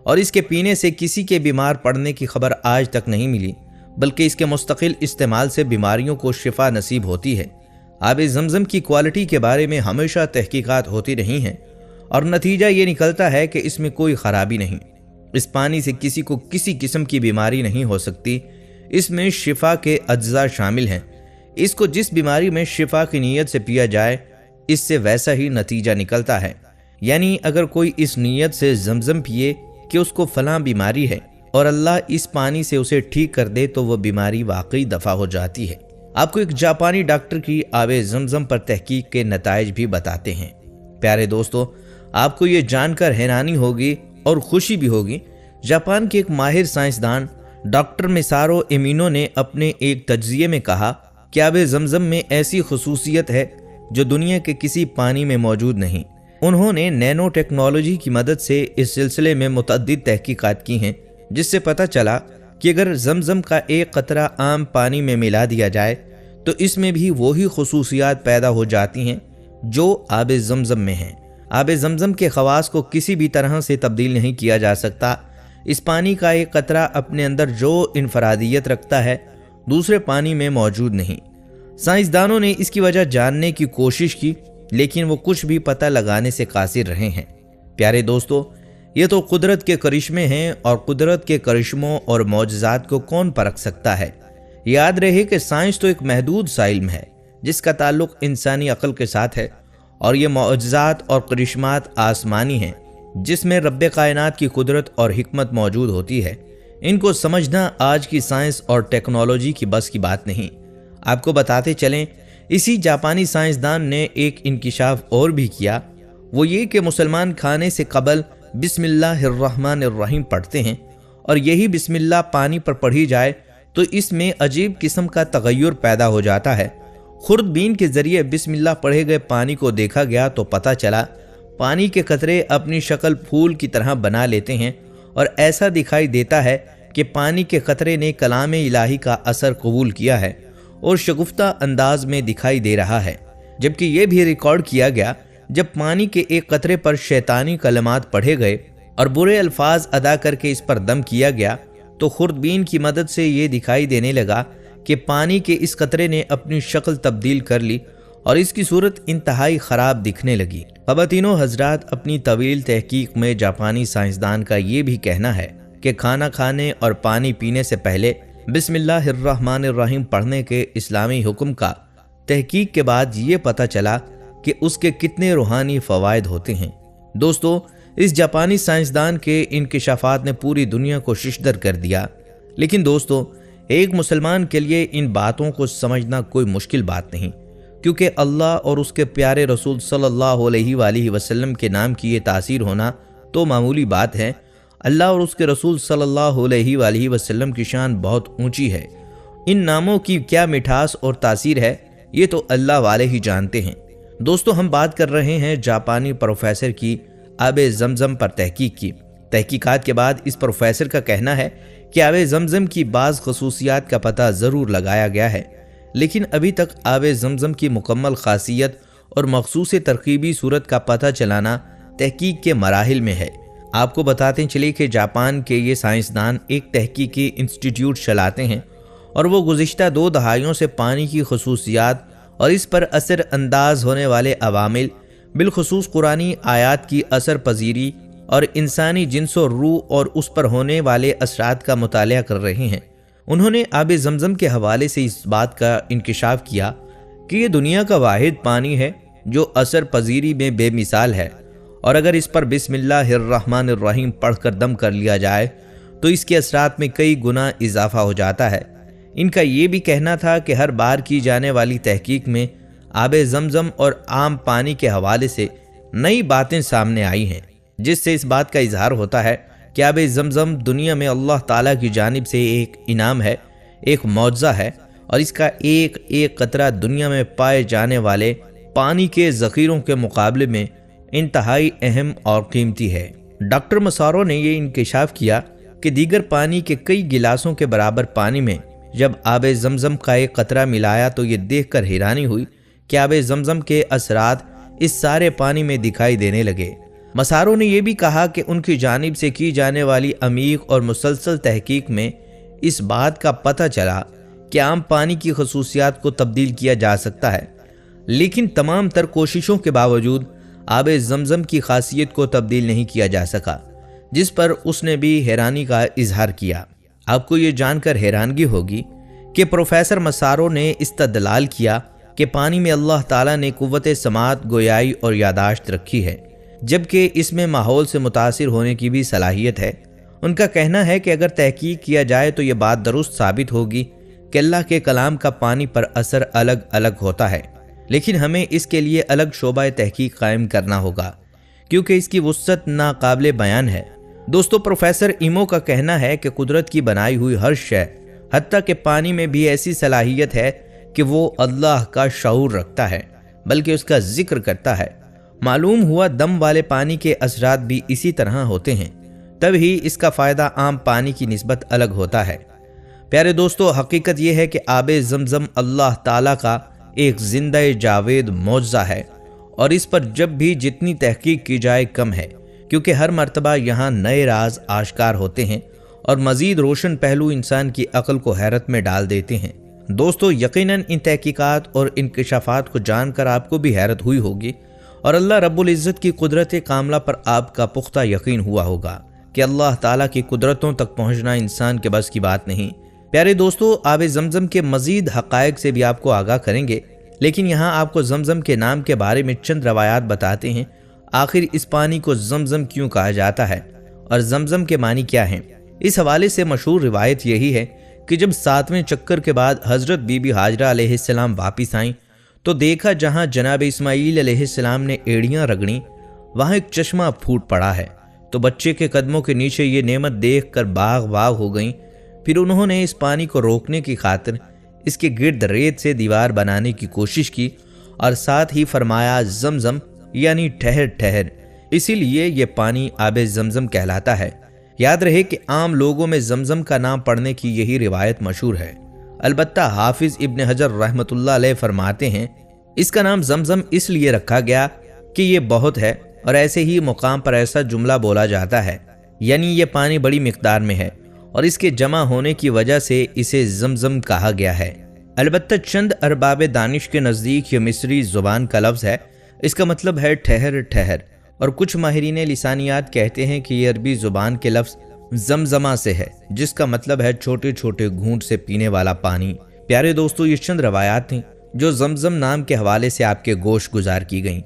और इसके पीने से किसी के बीमार पड़ने की खबर आज तक नहीं मिली, बल्कि इसके मुस्तकिल इस्तेमाल से बीमारियों को शिफा नसीब होती है। आबे ज़मज़म की क्वालिटी के बारे में हमेशा तहकीकात होती रही हैं और नतीजा ये निकलता है कि इसमें कोई ख़राबी नहीं। इस पानी से किसी को किसी किस्म की बीमारी नहीं हो सकती। इसमें शिफा के अज्जा शामिल हैं। इसको जिस बीमारी में शिफा की नीयत से पिया जाए, इससे वैसा ही नतीजा निकलता है। यानी अगर कोई इस नीयत से ज़मज़म पिए कि उसको फ़लाँ बीमारी है और अल्लाह इस पानी से उसे ठीक कर दे, तो वह बीमारी वाकई दफ़ा हो जाती है। आपको एक जापानी डॉक्टर की आबे ज़मज़म पर तहकीक के नताइज भी बताते हैं। प्यारे दोस्तों, आपको ये जानकर हैरानी होगी और खुशी भी होगी। जापान के एक माहिर साइंसदान डॉक्टर मिसारो एमिनो ने अपने एक तज्ज़िये में कहा कि आबे ज़मज़म में ऐसी खुसूसियत है जो दुनिया के किसी पानी में मौजूद नहीं। उन्होंने नैनो टेक्नोलॉजी की मदद से इस सिलसिले में मुतअद्दिद तहकीकात की हैं, जिससे पता चला कि अगर ज़मज़म का एक कतरा आम पानी में मिला दिया जाए तो इसमें भी वही खुसूसियात पैदा हो जाती हैं जो आबे ज़मज़म में हैं। आबे ज़मज़म के ख़वास को किसी भी तरह से तब्दील नहीं किया जा सकता। इस पानी का एक कतरा अपने अंदर जो इनफरादियत रखता है, दूसरे पानी में मौजूद नहीं। साइंसदानों ने इसकी वजह जानने की कोशिश की, लेकिन वो कुछ भी पता लगाने से कासिर रहे हैं। प्यारे दोस्तों, ये तो कुदरत के करिश्मे हैं और कुदरत के करिश्मों और मौजज़ात को कौन परख सकता है। याद रहे कि साइंस तो एक महदूद सा इल्म है जिसका ताल्लुक इंसानी अक्ल के साथ है, और ये मौजज़ात और करिश्मात आसमानी हैं जिसमें रब्बे कायनात की कुदरत और हिकमत मौजूद होती है। इनको समझना आज की साइंस और टेक्नोलॉजी की बस की बात नहीं। आपको बताते चलें, इसी जापानी साइंसदान ने एक इंकिशाफ और भी किया। वो ये कि मुसलमान खाने से कबल बिस्मिल्लाहिर्रहमानिर्रहीम पढ़ते हैं, और यही बिस्मिल्लाह पानी पर पढ़ी जाए तो इसमें अजीब किस्म का तगय्युर पैदा हो जाता है। खुर्दबीन के जरिए बिस्मिल्लाह पढ़े गए पानी को देखा गया तो पता चला पानी के कतरे अपनी शक्ल फूल की तरह बना लेते हैं और ऐसा दिखाई देता है कि पानी के कतरे ने कलाम इलाही का असर कबूल किया है और शगुफ्ता अंदाज में दिखाई दे रहा है। जबकि ये भी रिकॉर्ड किया गया जब पानी के एक कतरे पर शैतानी कलमात पढ़े गए और बुरे अल्फाज अदा करके इस पर दम किया गया, तो खुर्दबीन की मदद से ये दिखाई देने लगा कि पानी के इस कतरे ने अपनी शक्ल तब्दील कर ली और इसकी सूरत इंतहाई ख़राब दिखने लगी। ख़वातीनो हज़रात, अपनी तवील तहकीक में जापानी साइंसदान का ये भी कहना है कि खाना खाने और पानी पीने से पहले बिस्मिल्लाहिर्रहमानिर्रहीम पढ़ने के इस्लामी हुक्म का तहकीक के बाद ये पता चला कि उसके कितने रूहानी फ़वाइद होते हैं। दोस्तों, इस जापानी साइंसदान के इंकिशाफात ने पूरी दुनिया को शिशदर कर दिया। लेकिन दोस्तों, एक मुसलमान के लिए इन बातों को समझना कोई मुश्किल बात नहीं, क्योंकि अल्लाह और उसके प्यारे रसूल सल्लल्लाहु अलैहि वसल्लम के नाम की ये तासीर होना तो मामूली बात है। अल्लाह और उसके रसूल सल्लल्लाहु अलैहि वसल्लम की शान बहुत ऊंची है। इन नामों की क्या मिठास और तासीर है, ये तो अल्लाह वाले ही जानते हैं। दोस्तों, हम बात कर रहे हैं जापानी प्रोफेसर की आबे ज़मज़म पर तहकीक की। तहकीकात के बाद इस प्रोफेसर का कहना है कि आबे ज़मज़म की बाज़ खसूसियात का पता ज़रूर लगाया गया है, लेकिन अभी तक आबे ज़मज़म की मुकम्मल खासियत और मखसूस तरकीबी सूरत का पता चलाना तहकीक के मराहिल में है। आपको बताते चले कि जापान के ये साइंसदान एक तहकीकी इंस्टीट्यूट चलाते हैं और वो गुज़िश्ता 2 दहाइयों से पानी की खसूसियात और इस पर असर अंदाज होने वाले अवामिल, बिलखुसूस कुरानी आयात की असर पजीरी और इंसानी जिन्सो रूह और उस पर होने वाले असरात का मुतालिया कर रहे हैं। उन्होंने आबे ज़मज़म के हवाले से इस बात का इंकिशाफ किया कि ये दुनिया का वाहिद पानी है جو اثر پذیری میں بے مثال ہے، اور اگر اس پر بسم اللہ الرحمن الرحیم پڑھ کر دم کر لیا جائے تو اس کے اثرات میں کئی گنا اضافہ ہو جاتا ہے۔ ان کا یہ بھی کہنا تھا کہ ہر بار کی جانے والی تحقیق میں آب زمزم اور عام پانی کے حوالے سے نئی باتیں سامنے آئی ہیں، جس سے اس بات کا اظہار ہوتا ہے کہ آب زمزم دنیا میں اللہ تعالیٰ کی جانب سے ایک انعام ہے، ایک معجزہ ہے، اور اس کا ایک ایک قطرہ دنیا میں پائے جانے والے پانی کے ذخیروں کے مقابلے میں انتہائی اہم اور قیمتی ہے۔ ڈاکٹر مسارو نے یہ انکشاف کیا کہ دیگر پانی کے کئی گلاسوں کے برابر پانی میں جب آب زمزم کا ایک قطرہ ملایا تو یہ دیکھ کر حیرانی ہوئی کہ آب زمزم کے اثرات اس سارے پانی میں دکھائی دینے لگے۔ مسارو نے یہ بھی کہا کہ ان کی جانب سے کی جانے والی عمیق اور مسلسل تحقیق میں اس بات کا پتہ چلا کہ عام پانی کی خصوصیات کو تبدیل کیا جا سکتا ہے، لیکن تمام تر کوششوں کے باوجود آب زمزم کی خاصیت کو تبدیل نہیں کیا جا سکا، جس پر اس نے بھی حیرانی کا اظہار کیا۔ آپ کو یہ جان کر حیرانگی ہوگی کہ پروفیسر مسارو نے استدلال کیا کہ پانی میں اللہ تعالیٰ نے قوت سماعت، گویائی اور یاداشت رکھی ہے، جبکہ اس میں ماحول سے متاثر ہونے کی بھی صلاحیت ہے۔ ان کا کہنا ہے کہ اگر تحقیق کیا جائے تو یہ بات درست ثابت ہوگی کہ اللہ کے کلام کا پانی پر اثر الگ الگ ہوتا ہے، لیکن ہمیں اس کے لیے الگ شعبہ تحقیق قائم کرنا ہوگا کیونکہ اس کی وسعت ناقابل بیان ہے۔ دوستو، پروفیسر ایمو کا کہنا ہے کہ قدرت کی بنائی ہوئی ہر شے، حتیٰ کہ پانی میں بھی ایسی صلاحیت ہے کہ وہ اللہ کا شعور رکھتا ہے، بلکہ اس کا ذکر کرتا ہے۔ معلوم ہوا دم والے پانی کے اثرات بھی اسی طرح ہوتے ہیں، تب ہی اس کا فائدہ عام پانی کی نسبت الگ ہوتا ہے۔ پیارے دوستو، حقیقت یہ ہے کہ آب زمزم اللہ تعالیٰ کا ایک زندہ جاوید معجزہ ہے، اور اس پر جب بھی جتنی تحقیق کی جائے کم ہے، کیونکہ ہر مرتبہ یہاں نئے راز آشکار ہوتے ہیں اور مزید روشن پہلو انسان کی عقل کو حیرت میں ڈال دیتے ہیں۔ دوستو، یقیناً ان تحقیقات اور انکشافات کو جان کر آپ کو بھی حیرت ہوئی ہوگی، اور اللہ رب العزت کی قدرت کاملہ پر آپ کا پختہ یقین ہوا ہوگا کہ اللہ تعالیٰ کی قدرتوں تک پہنچنا انسان کے بس کی بات نہیں۔ پیارے دوستو، آب زمزم کے مزید حقائق سے بھی آپ کو آگاہ کریں گے، لیکن یہاں آپ کو زمزم کے نام کے بارے میں چند روایات بتاتے ہیں۔ آخر اس پانی کو زمزم کیوں کہا جاتا ہے اور زمزم کے معنی کیا ہیں؟ اس حوالے سے مشہور روایت یہی ہے کہ جب 7ویں چکر کے بعد حضرت بی بی ہاجرہ علیہ السلام واپس آئیں تو دیکھا جہاں جناب اسماعیل علیہ السلام نے ایڑیاں رگڑیں وہاں ایک چشمہ پھوٹ پڑا ہے، تو بچے کے قدموں کے نیچے یہ نعمت دیکھ کر باغ ہو گئیں۔ پھر انہوں نے اس پانی کو روکنے کی خاطر اس کے گرد ریت سے دیوار بنانے کی کوشش کی اور ساتھ ہی فرمایا زمزم یعنی ٹھہر ٹھہر، اسی لیے یہ پانی آب زمزم کہلاتا ہے۔ یاد رہے کہ عام لوگوں میں زمزم کا نام پڑھنے کی یہی روایت مشہور ہے، البتہ حافظ ابن حجر رحمۃ اللہ علیہ فرماتے ہیں اس کا نام زمزم اس لیے رکھا گیا کہ یہ بہت ہے، اور ایسے ہی مقام پر ایسا جملہ بولا جاتا ہے، یعنی یہ پانی بڑی مقدار میں ہے اور اس کے جمع ہونے کی وجہ سے اسے زمزم کہا گیا ہے۔ البتہ چند ارباب دانش کے نزدیک یہ مصری زبان کا لفظ ہے، اس کا مطلب ہے ٹھہر ٹھہر، اور کچھ ماہرین لسانیات کہتے ہیں کہ یہ عربی زبان کے لفظ زمزمہ سے ہے، جس کا مطلب ہے چھوٹے چھوٹے گھونٹ سے پینے والا پانی۔ پیارے دوستو، یہ چند روایات ہیں جو زمزم نام کے حوالے سے آپ کے گوش گزار کی گئیں۔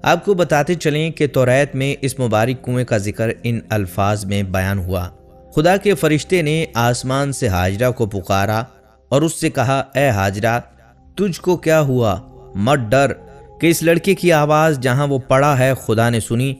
آپ کو بتاتے چلیں کہ توریت میں اس مبارک کنویں کا ذکر ان الفاظ میں بیان ہوا: خدا کے فرشتے نے آسمان سے ہاجرہ کو پکارا اور اس سے کہا، اے ہاجرہ، تجھ کو کیا ہوا؟ مت ڈر، کہ اس لڑکے کی آواز جہاں وہ پڑا ہے خدا نے سنی۔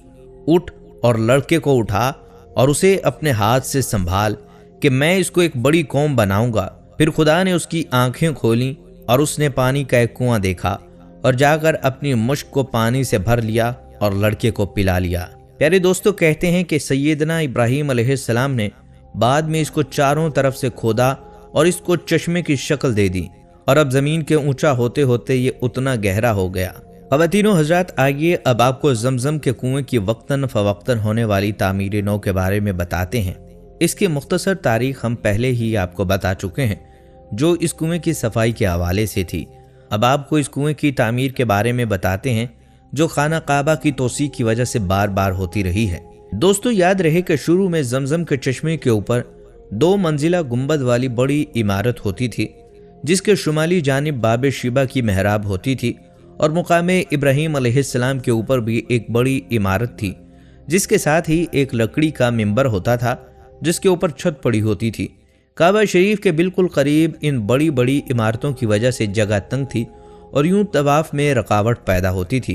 اٹھ اور لڑکے کو اٹھا اور اسے اپنے ہاتھ سے سنبھال کہ میں اس کو ایک بڑی قوم بناؤں گا۔ پھر خدا نے اس کی آنکھیں کھولیں اور اس نے پانی کا ایک کنواں دیکھا اور جا کر اپنی مشک کو پانی سے بھر لیا اور لڑکے کو پلا لیا۔ پیارے دوستو، کہتے ہیں کہ سیدنا ابراہیم علیہ السلام نے بعد میں اس کو چاروں طرف سے کھودا اور اس کو چشمے کی شکل دے دی، اور اب زمین کے اونچا ہوتے ہوتے یہ اتنا گہرا ہو گیا۔ خواتین و حضرات، آئیے اب آپ کو زمزم کے کنویں کی وقتاً فوقتاً ہونے والی تعمیر نو کے بارے میں بتاتے ہیں۔ اس کی مختصر تاریخ ہم پہلے ہی آپ کو بتا چکے ہیں، جو اس کنویں کی صفائی کے حوالے سے تھی۔ اب آپ کو اس کنویں کی تعمیر کے بارے میں بتاتے ہیں، جو خانہ کعبہ کی توسیع کی وجہ سے بار بار ہوتی رہی ہے۔ دوستو، یاد رہے کہ شروع میں زمزم کے چشمے کے اوپر 2 منزلہ گنبد والی بڑی عمارت ہوتی تھی، جس کے شمالی جانب باب شیبہ کی محراب ہوتی تھی، और मुकाम इब्राहीम अलैहिस्सलाम के ऊपर भी एक बड़ी इमारत थी, जिसके साथ ही एक लकड़ी का मिंबर होता था जिसके ऊपर छत पड़ी होती थी। काबा शरीफ के बिल्कुल करीब इन बड़ी बड़ी इमारतों की वजह से जगह तंग थी और यूं तवाफ में रुकावट पैदा होती थी।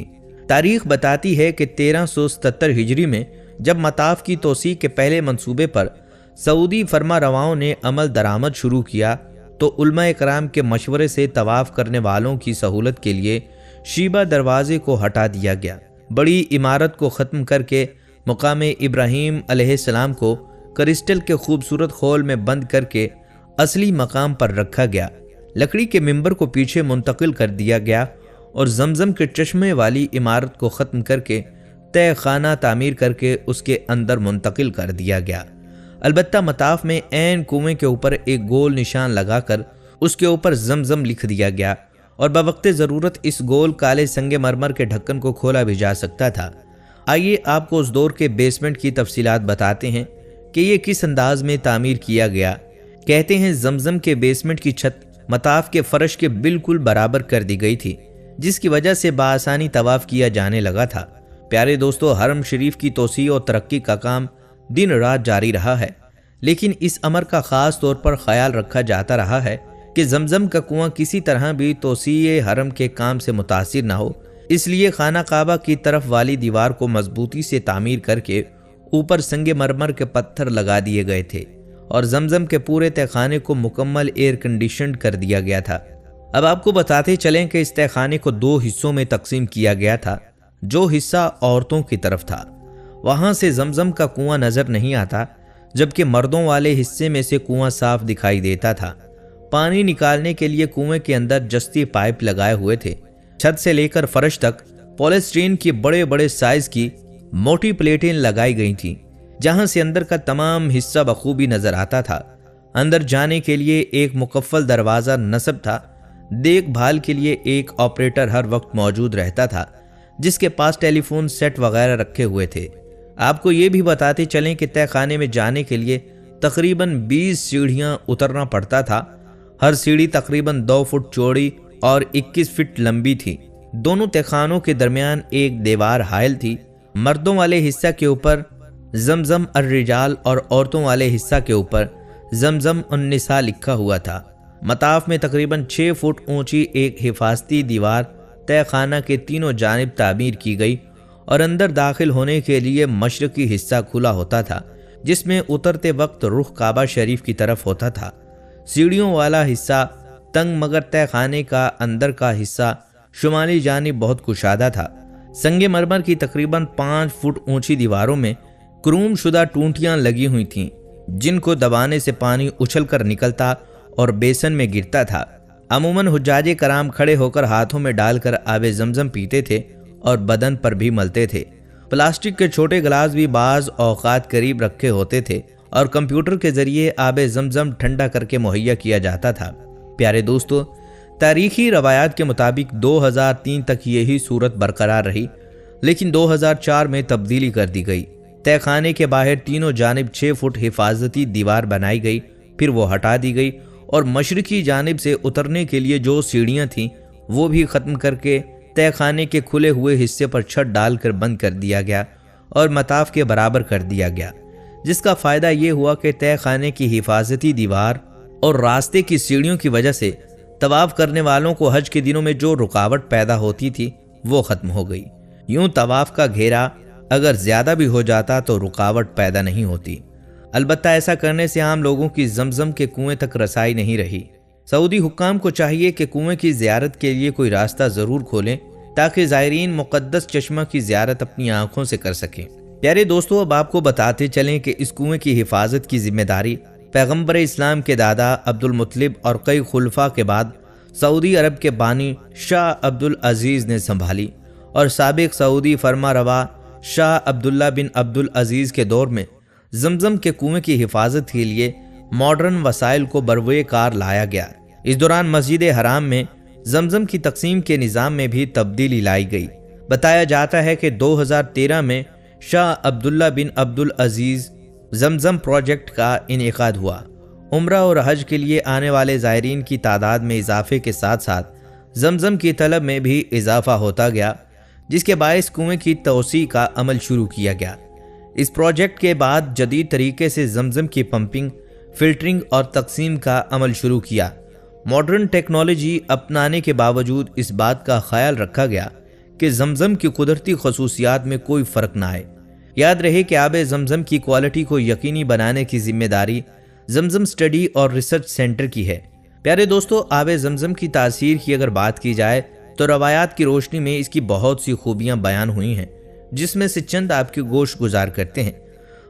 तारीख बताती है कि 1377 हिजरी में जब मताफ की तोसी के पहले मंसूबे पर सऊदी फरमा रवाओं ने अमल दरामद शुरू किया तो उलमा इकराम के मशवरे से तवाफ करने वालों की सहूलत के लिए शीबा दरवाजे को हटा दिया गया। बड़ी इमारत को ख़त्म करके मुकाम इब्राहीम अलैहिस्सलाम को क्रिस्टल के खूबसूरत खोल में बंद करके असली मकाम पर रखा गया। लकड़ी के मिंबर को पीछे मुंतकिल कर दिया गया और जमजम के चश्मे वाली इमारत को ख़त्म करके तय खाना तामीर करके उसके अंदर मुंतकिल कर दिया गया। अलबत्ता मताफ में ऐन कुएं के ऊपर एक गोल निशान लगाकर उसके ऊपर जमजम लिख दिया गया और बवक्ते ज़रूरत इस गोल काले संगे मरमर के ढक्कन को खोला भी जा सकता था। आइए आपको उस दौर के बेसमेंट की तफसीलात बताते हैं कि ये किस अंदाज में तामीर किया गया। कहते हैं जमजम के बेसमेंट की छत मताफ के फर्श के बिल्कुल बराबर कर दी गई थी, जिसकी वजह से बाआसानी तवाफ किया जाने लगा था। प्यारे दोस्तों, हरम शरीफ की तोसी और तरक्की का काम दिन रात जारी रहा है, लेकिन इस अमर का ख़ास तौर पर ख्याल रखा जाता रहा है कि जमजम का कुआं किसी तरह भी तोसीए हरम के काम से मुतासिर ना हो। इसलिए खाना काबा की तरफ वाली दीवार को मजबूती से तामीर करके ऊपर संगे मरमर के पत्थर लगा दिए गए थे और जमजम के पूरे तहखाने को मुकम्मल एयर कंडीशन कर दिया गया था। अब आपको बताते चलें कि इस तहखाने को 2 हिस्सों में तकसीम किया गया था। जो हिस्सा औरतों की तरफ था, वहां से जमजम का कुआं नजर नहीं आता, जबकि मर्दों वाले हिस्से में से कुआं साफ दिखाई देता था। पानी निकालने के लिए कुएं के अंदर जस्ती पाइप लगाए हुए थे। छत से लेकर फर्श तक पॉलीस्टीरीन की बड़े बड़े साइज की मोटी प्लेटें लगाई गई थीं, जहां से अंदर का तमाम हिस्सा बखूबी नजर आता था। अंदर जाने के लिए एक मुकफ्फल दरवाज़ा नस्ब था। देखभाल के लिए एक ऑपरेटर हर वक्त मौजूद रहता था, जिसके पास टेलीफोन सेट वगैरह रखे हुए थे। आपको ये भी बताते चलें कि तहखाने में जाने के लिए तकरीबन 20 सीढ़ियां उतरना पड़ता था। हर सीढ़ी तकरीबन 2 फुट चौड़ी और 21 फीट लंबी थी। दोनों तहखानों के दरमियान एक दीवार हायल थी। मर्दों वाले हिस्सा के ऊपर जमजम अर्रिजाल और औरतों वाले हिस्सा के ऊपर जमजम उन्निसा लिखा हुआ था। मताफ में तकरीबन 6 फुट ऊंची एक हिफाजती दीवार तहखाना के तीनों जानिब तामीर की गई और अंदर दाखिल होने के लिए मशरकी हिस्सा खुला होता था, जिसमें उतरते वक्त रुख काबा शरीफ की तरफ होता था। सीढ़ियों वाला हिस्सा तंग मगर तहखाने का अंदर का हिस्सा शुमाली जानिब बहुत कुशादा था। संगे मरमर की तकरीबन 5 फुट ऊंची दीवारों में क्रूम शुदा टूंटियां लगी हुई थीं, जिनको दबाने से पानी उछलकर निकलता और बेसन में गिरता था। अमूमन हुज्जाजे कराम खड़े होकर हाथों में डालकर आबे जमजम पीते थे और बदन पर भी मलते थे। प्लास्टिक के छोटे गिलास भी बाज औकात करीब रखे होते थे और कंप्यूटर के जरिए आबे जमजम ठंडा करके मुहैया किया जाता था। प्यारे दोस्तों, तारीखी रवायात के मुताबिक 2003 तक यही सूरत बरकरार रही, लेकिन 2004 में तब्दीली कर दी गई। तहखाने के बाहर तीनों जानिब 6 फुट हिफाजती दीवार बनाई गई, फिर वो हटा दी गई और मशरकी जानिब से उतरने के लिए जो सीढ़ियाँ थीं वो भी ख़त्म करके तहखाने के खुले हुए हिस्से पर छत डालकर बंद कर दिया गया और मताफ के बराबर कर दिया गया, जिसका फ़ायदा ये हुआ कि तहखाने की हिफाजती दीवार और रास्ते की सीढ़ियों की वजह से तवाफ करने वालों को हज के दिनों में जो रुकावट पैदा होती थी वो ख़त्म हो गई। यूं तवाफ का घेरा अगर ज़्यादा भी हो जाता तो रुकावट पैदा नहीं होती। अलबत्ता ऐसा करने से आम लोगों की जमजम के कुएं तक रसाई नहीं रही। सऊदी हुक्काम को चाहिए कि कुएं की ज़ियारत के लिए कोई रास्ता ज़रूर खोलें ताकि ज़ायरीन मुक़द्दस चश्मा की ज़ियारत अपनी आँखों से कर सकें। प्यारे दोस्तों, अब आपको बताते चलें कि इस कुएं की हिफाजत की जिम्मेदारी पैगम्बर इस्लाम के दादा अब्दुल मुत्तलिब और कई खुलफा के बाद सऊदी अरब के बानी शाह अब्दुल अजीज़ ने संभाली और साबिक सऊदी फरमा रवा शाह अब्दुल्ला बिन अब्दुल अजीज़ के दौर में जमजम के कुएं की हिफाजत के लिए मॉडर्न वसाइल को बरवे कार लाया गया। इस दौरान मस्जिद हराम में जमजम की तकसीम के निज़ाम में भी तब्दीली लाई गई। बताया जाता है कि 2013 में शाह अब्दुल्ला बिन अब्दुल अजीज़ जमजम प्रोजेक्ट का इनेकाद हुआ। उम्रा और हज के लिए आने वाले ज़ायरीन की तादाद में इजाफे के साथ साथ زمزم کی طلب میں بھی اضافہ ہوتا گیا، جس کے باعث کنویں کی توسیع کا عمل شروع کیا گیا۔ اس پروجیکٹ کے بعد جدید طریقے سے زمزم کی پمپنگ، فلٹرنگ اور تقسیم کا عمل شروع کیا۔ ماڈرن ٹیکنالوجی اپنانے کے باوجود اس بات کا خیال رکھا گیا کہ زمزم کی قدرتی خصوصیات میں کوئی فرق نہ آئے۔ یاد رہے کہ آب زمزم کی کوالٹی کو یقینی بنانے کی ذمہ داری زمزم اسٹڈی اور ریسرچ سینٹر کی ہے۔ پیارے دوستو، آب زمزم کی تاثیر کی اگر بات کی جائے تو روایات کی روشنی میں اس کی بہت سی خوبیاں بیان ہوئی ہیں، جس میں سے چند آپ کی گوش گزار کرتے ہیں۔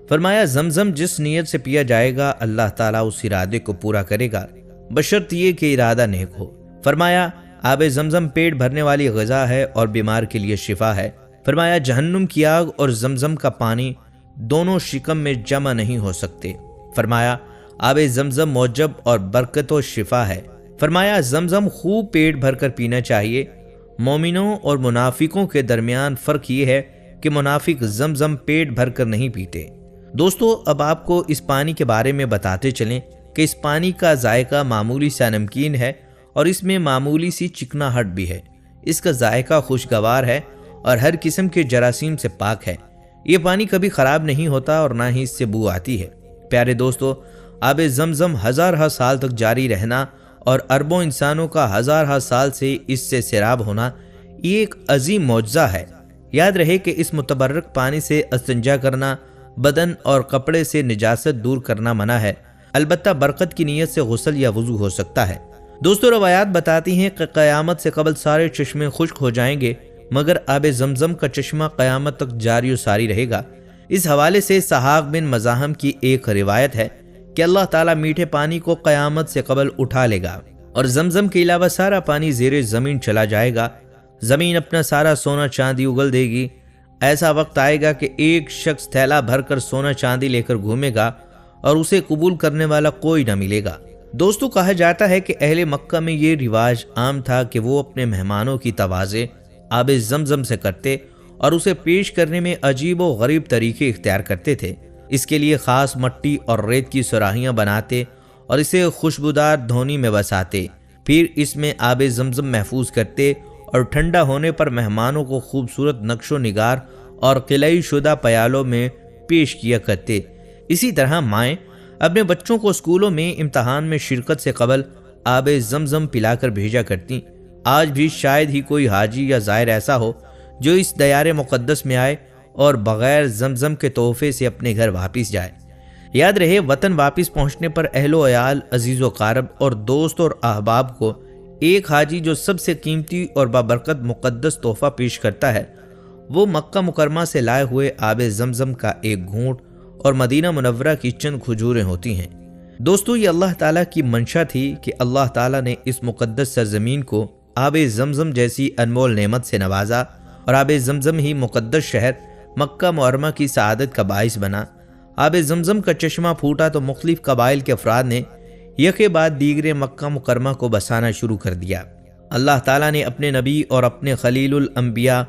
فرمایا، زمزم جس نیت سے پیا جائے گا اللہ تعالیٰ اس ارادے کو پورا کرے گا، بشرط یہ کہ ارادہ نیک ہو۔ فرمایا، آب زمزم پیٹ بھرنے والی غذا ہے اور بیمار کے لیے شفا ہے۔ فرمایا، جہنم کی آگ اور زمزم کا پانی دونوں شکم میں جمع نہیں ہو سکتے۔ فرمایا، آب زمزم موجب اور برکت و شفا ہے۔ فرمایا، زمزم خوب پیٹ بھر کر پینا چاہیے۔ مومنوں اور منافقوں کے درمیان فرق یہ ہے کہ منافق زمزم پیٹ بھر کر نہیں پیتے۔ دوستو، اب آپ کو اس پانی کے بارے میں بتاتے چلیں کہ اس پانی کا ذائقہ معمولی سا نمکین ہے اور اس میں معمولی سی چکناہٹ بھی ہے۔ اس کا ذائقہ خوشگوار ہے اور ہر قسم کے جراثیم سے پاک ہے۔ یہ پانی کبھی خراب نہیں ہوتا اور نہ ہی اس سے بو آتی ہے۔ پیارے دوستو، آب زمزم ہزارہ سال تک جاری رہنا اور اربوں انسانوں کا ہزارہ سال سے اس سے سیراب ہونا، یہ ایک عظیم معجزہ ہے۔ یاد رہے کہ اس متبرک پانی سے استنجا کرنا، بدن اور کپڑے سے نجاست دور کرنا منع ہے، البتہ برکت کی نیت سے غسل یا وضو ہو سکتا ہے۔ دوستو، روایات بتاتی ہیں کہ قیامت سے قبل سارے چشمے خشک ہو جائیں گے، مگر آب زمزم کا چشمہ قیامت تک جاری و ساری رہے گا۔ اس حوالے سے اسحاق بن مزاحم کی ایک روایت ہے کہ اللہ تعالیٰ میٹھے پانی کو قیامت سے قبل اٹھا لے گا اور زمزم کے علاوہ سارا پانی زیر زمین چلا جائے گا۔ زمین اپنا سارا سونا چاندی اگل دے گی۔ ایسا وقت آئے گا کہ ایک شخص تھیلا بھر کر سونا چاندی لے کر گھومے گا اور اسے قبول کرنے والا کوئی نہ ملے گا۔ دوستو، کہا جاتا ہے کہ اہل مکہ میں یہ رواج عام تھا کہ وہ اپنے مہمانوں کی توازے آب زمزم سے کرتے اور اسے پیش کرنے میں عجیب و غریب طریقے اختیار کرتے تھے۔ اس کے لیے خاص مٹی اور ریت کی سراہیاں بناتے اور اسے خوشبودار دھونی میں بساتے، پھر اس میں آب زمزم محفوظ کرتے اور ٹھنڈا ہونے پر مہمانوں کو خوبصورت نقش و نگار اور قلعی شدہ پیالوں میں پیش کیا کرتے۔ اسی طرح مائیں اپنے بچوں کو اسکولوں میں امتحان میں شرکت سے قبل آب زمزم پلا کر بھیجا کرتی۔ آج بھی شاید ہی کوئی حاجی یا زائر ایسا ہو جو اس دیار مقدس میں آئے اور بغیر زمزم کے تحفے سے اپنے گھر واپس جائے۔ یاد رہے، وطن واپس پہنچنے پر اہل و عیال، عزیز و قارب اور دوست اور احباب کو ایک حاجی جو سب سے قیمتی اور بابرکت مقدس تحفہ پیش کرتا ہے، وہ مکہ مکرمہ سے لائے ہوئے آب زمزم کا ایک گھونٹ اور مدینہ منورہ کی چند کھجوریں ہوتی ہیں۔ دوستو، یہ اللہ تعالیٰ کی منشا تھی کہ اللہ تعالیٰ نے اس مقدس سرزمین کو آب زمزم جیسی انمول نعمت سے نوازا اور آب زمزم ہی مقدس شہر مکہ معظمہ کی سعادت کا باعث بنا۔ آب زمزم کا چشمہ پھوٹا تو مختلف قبائل کے افراد نے یکے بعد دیگرے مکہ مکرمہ کو بسانا شروع کر دیا۔ اللہ تعالیٰ نے اپنے نبی اور اپنے خلیل الانبیاء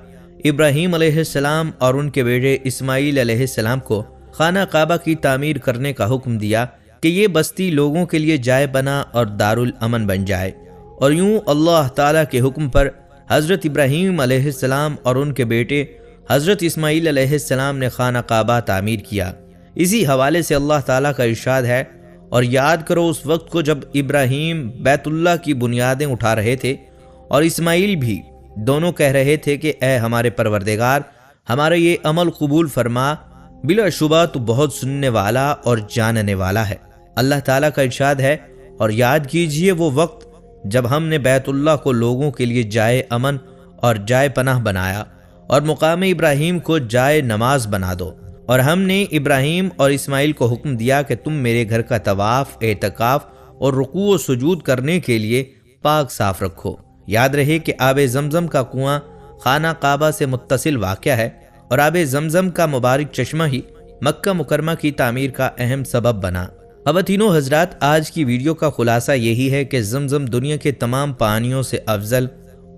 ابراہیم علیہ السلام اور ان کے بیٹے اسماعیل علیہ السلام کو خانہ کعبہ کی تعمیر کرنے کا حکم دیا کہ یہ بستی لوگوں کے لیے جائے پناہ اور دارالامن بن جائے، اور یوں اللہ تعالیٰ کے حکم پر حضرت ابراہیم علیہ السلام اور ان کے بیٹے حضرت اسماعیل علیہ السلام نے خانہ کعبہ تعمیر کیا۔ اسی حوالے سے اللہ تعالیٰ کا ارشاد ہے، اور یاد کرو اس وقت کو جب ابراہیم بیت اللہ کی بنیادیں اٹھا رہے تھے اور اسماعیل بھی، دونوں کہہ رہے تھے کہ اے ہمارے پروردگار، ہمارا یہ عمل قبول فرما، بلا شبہ تو بہت سننے والا اور جاننے والا ہے۔ اللہ تعالیٰ کا ارشاد ہے، اور یاد کیجئے وہ وقت جب ہم نے بیت اللہ کو لوگوں کے لیے جائے امن اور جائے پناہ بنایا اور مقام ابراہیم کو جائے نماز بنا دو، اور ہم نے ابراہیم اور اسماعیل کو حکم دیا کہ تم میرے گھر کا طواف، اعتکاف اور رکوع و سجود کرنے کے لیے پاک صاف رکھو۔ یاد رہے کہ آب زمزم کا کنواں خانہ کعبہ سے متصل واقع ہے، اور آب زمزم کا مبارک چشمہ ہی مکہ مکرمہ کی تعمیر کا اہم سبب بنا۔ خواتینو حضرات، آج کی ویڈیو کا خلاصہ یہی ہے کہ زمزم دنیا کے تمام پانیوں سے افضل،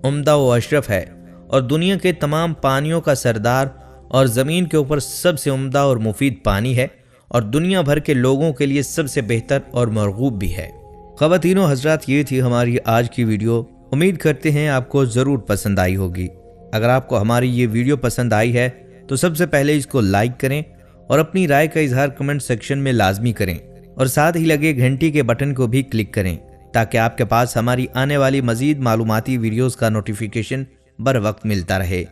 عمدہ و اشرف ہے، اور دنیا کے تمام پانیوں کا سردار اور زمین کے اوپر سب سے عمدہ اور مفید پانی ہے، اور دنیا بھر کے لوگوں کے لیے سب سے بہتر اور مرغوب بھی ہے۔ خواتینو حضرات، یہ تھی ہماری آج کی ویڈیو۔ امید کرتے ہیں آپ کو ضرور پسند آئی ہوگی۔ اگر آپ کو ہماری یہ ویڈیو پسند آئی ہے تو سب سے پہلے اس کو لائک کریں اور اپنی رائے کا اظہار کمنٹ سیکشن میں لازمی کریں، اور ساتھ ہی لگے گھنٹی کے بٹن کو بھی کلک کریں تاکہ آپ کے پاس ہماری آنے والی مزید معلوماتی ویڈیوز کا نوٹیفیکیشن بر وقت ملتا رہے۔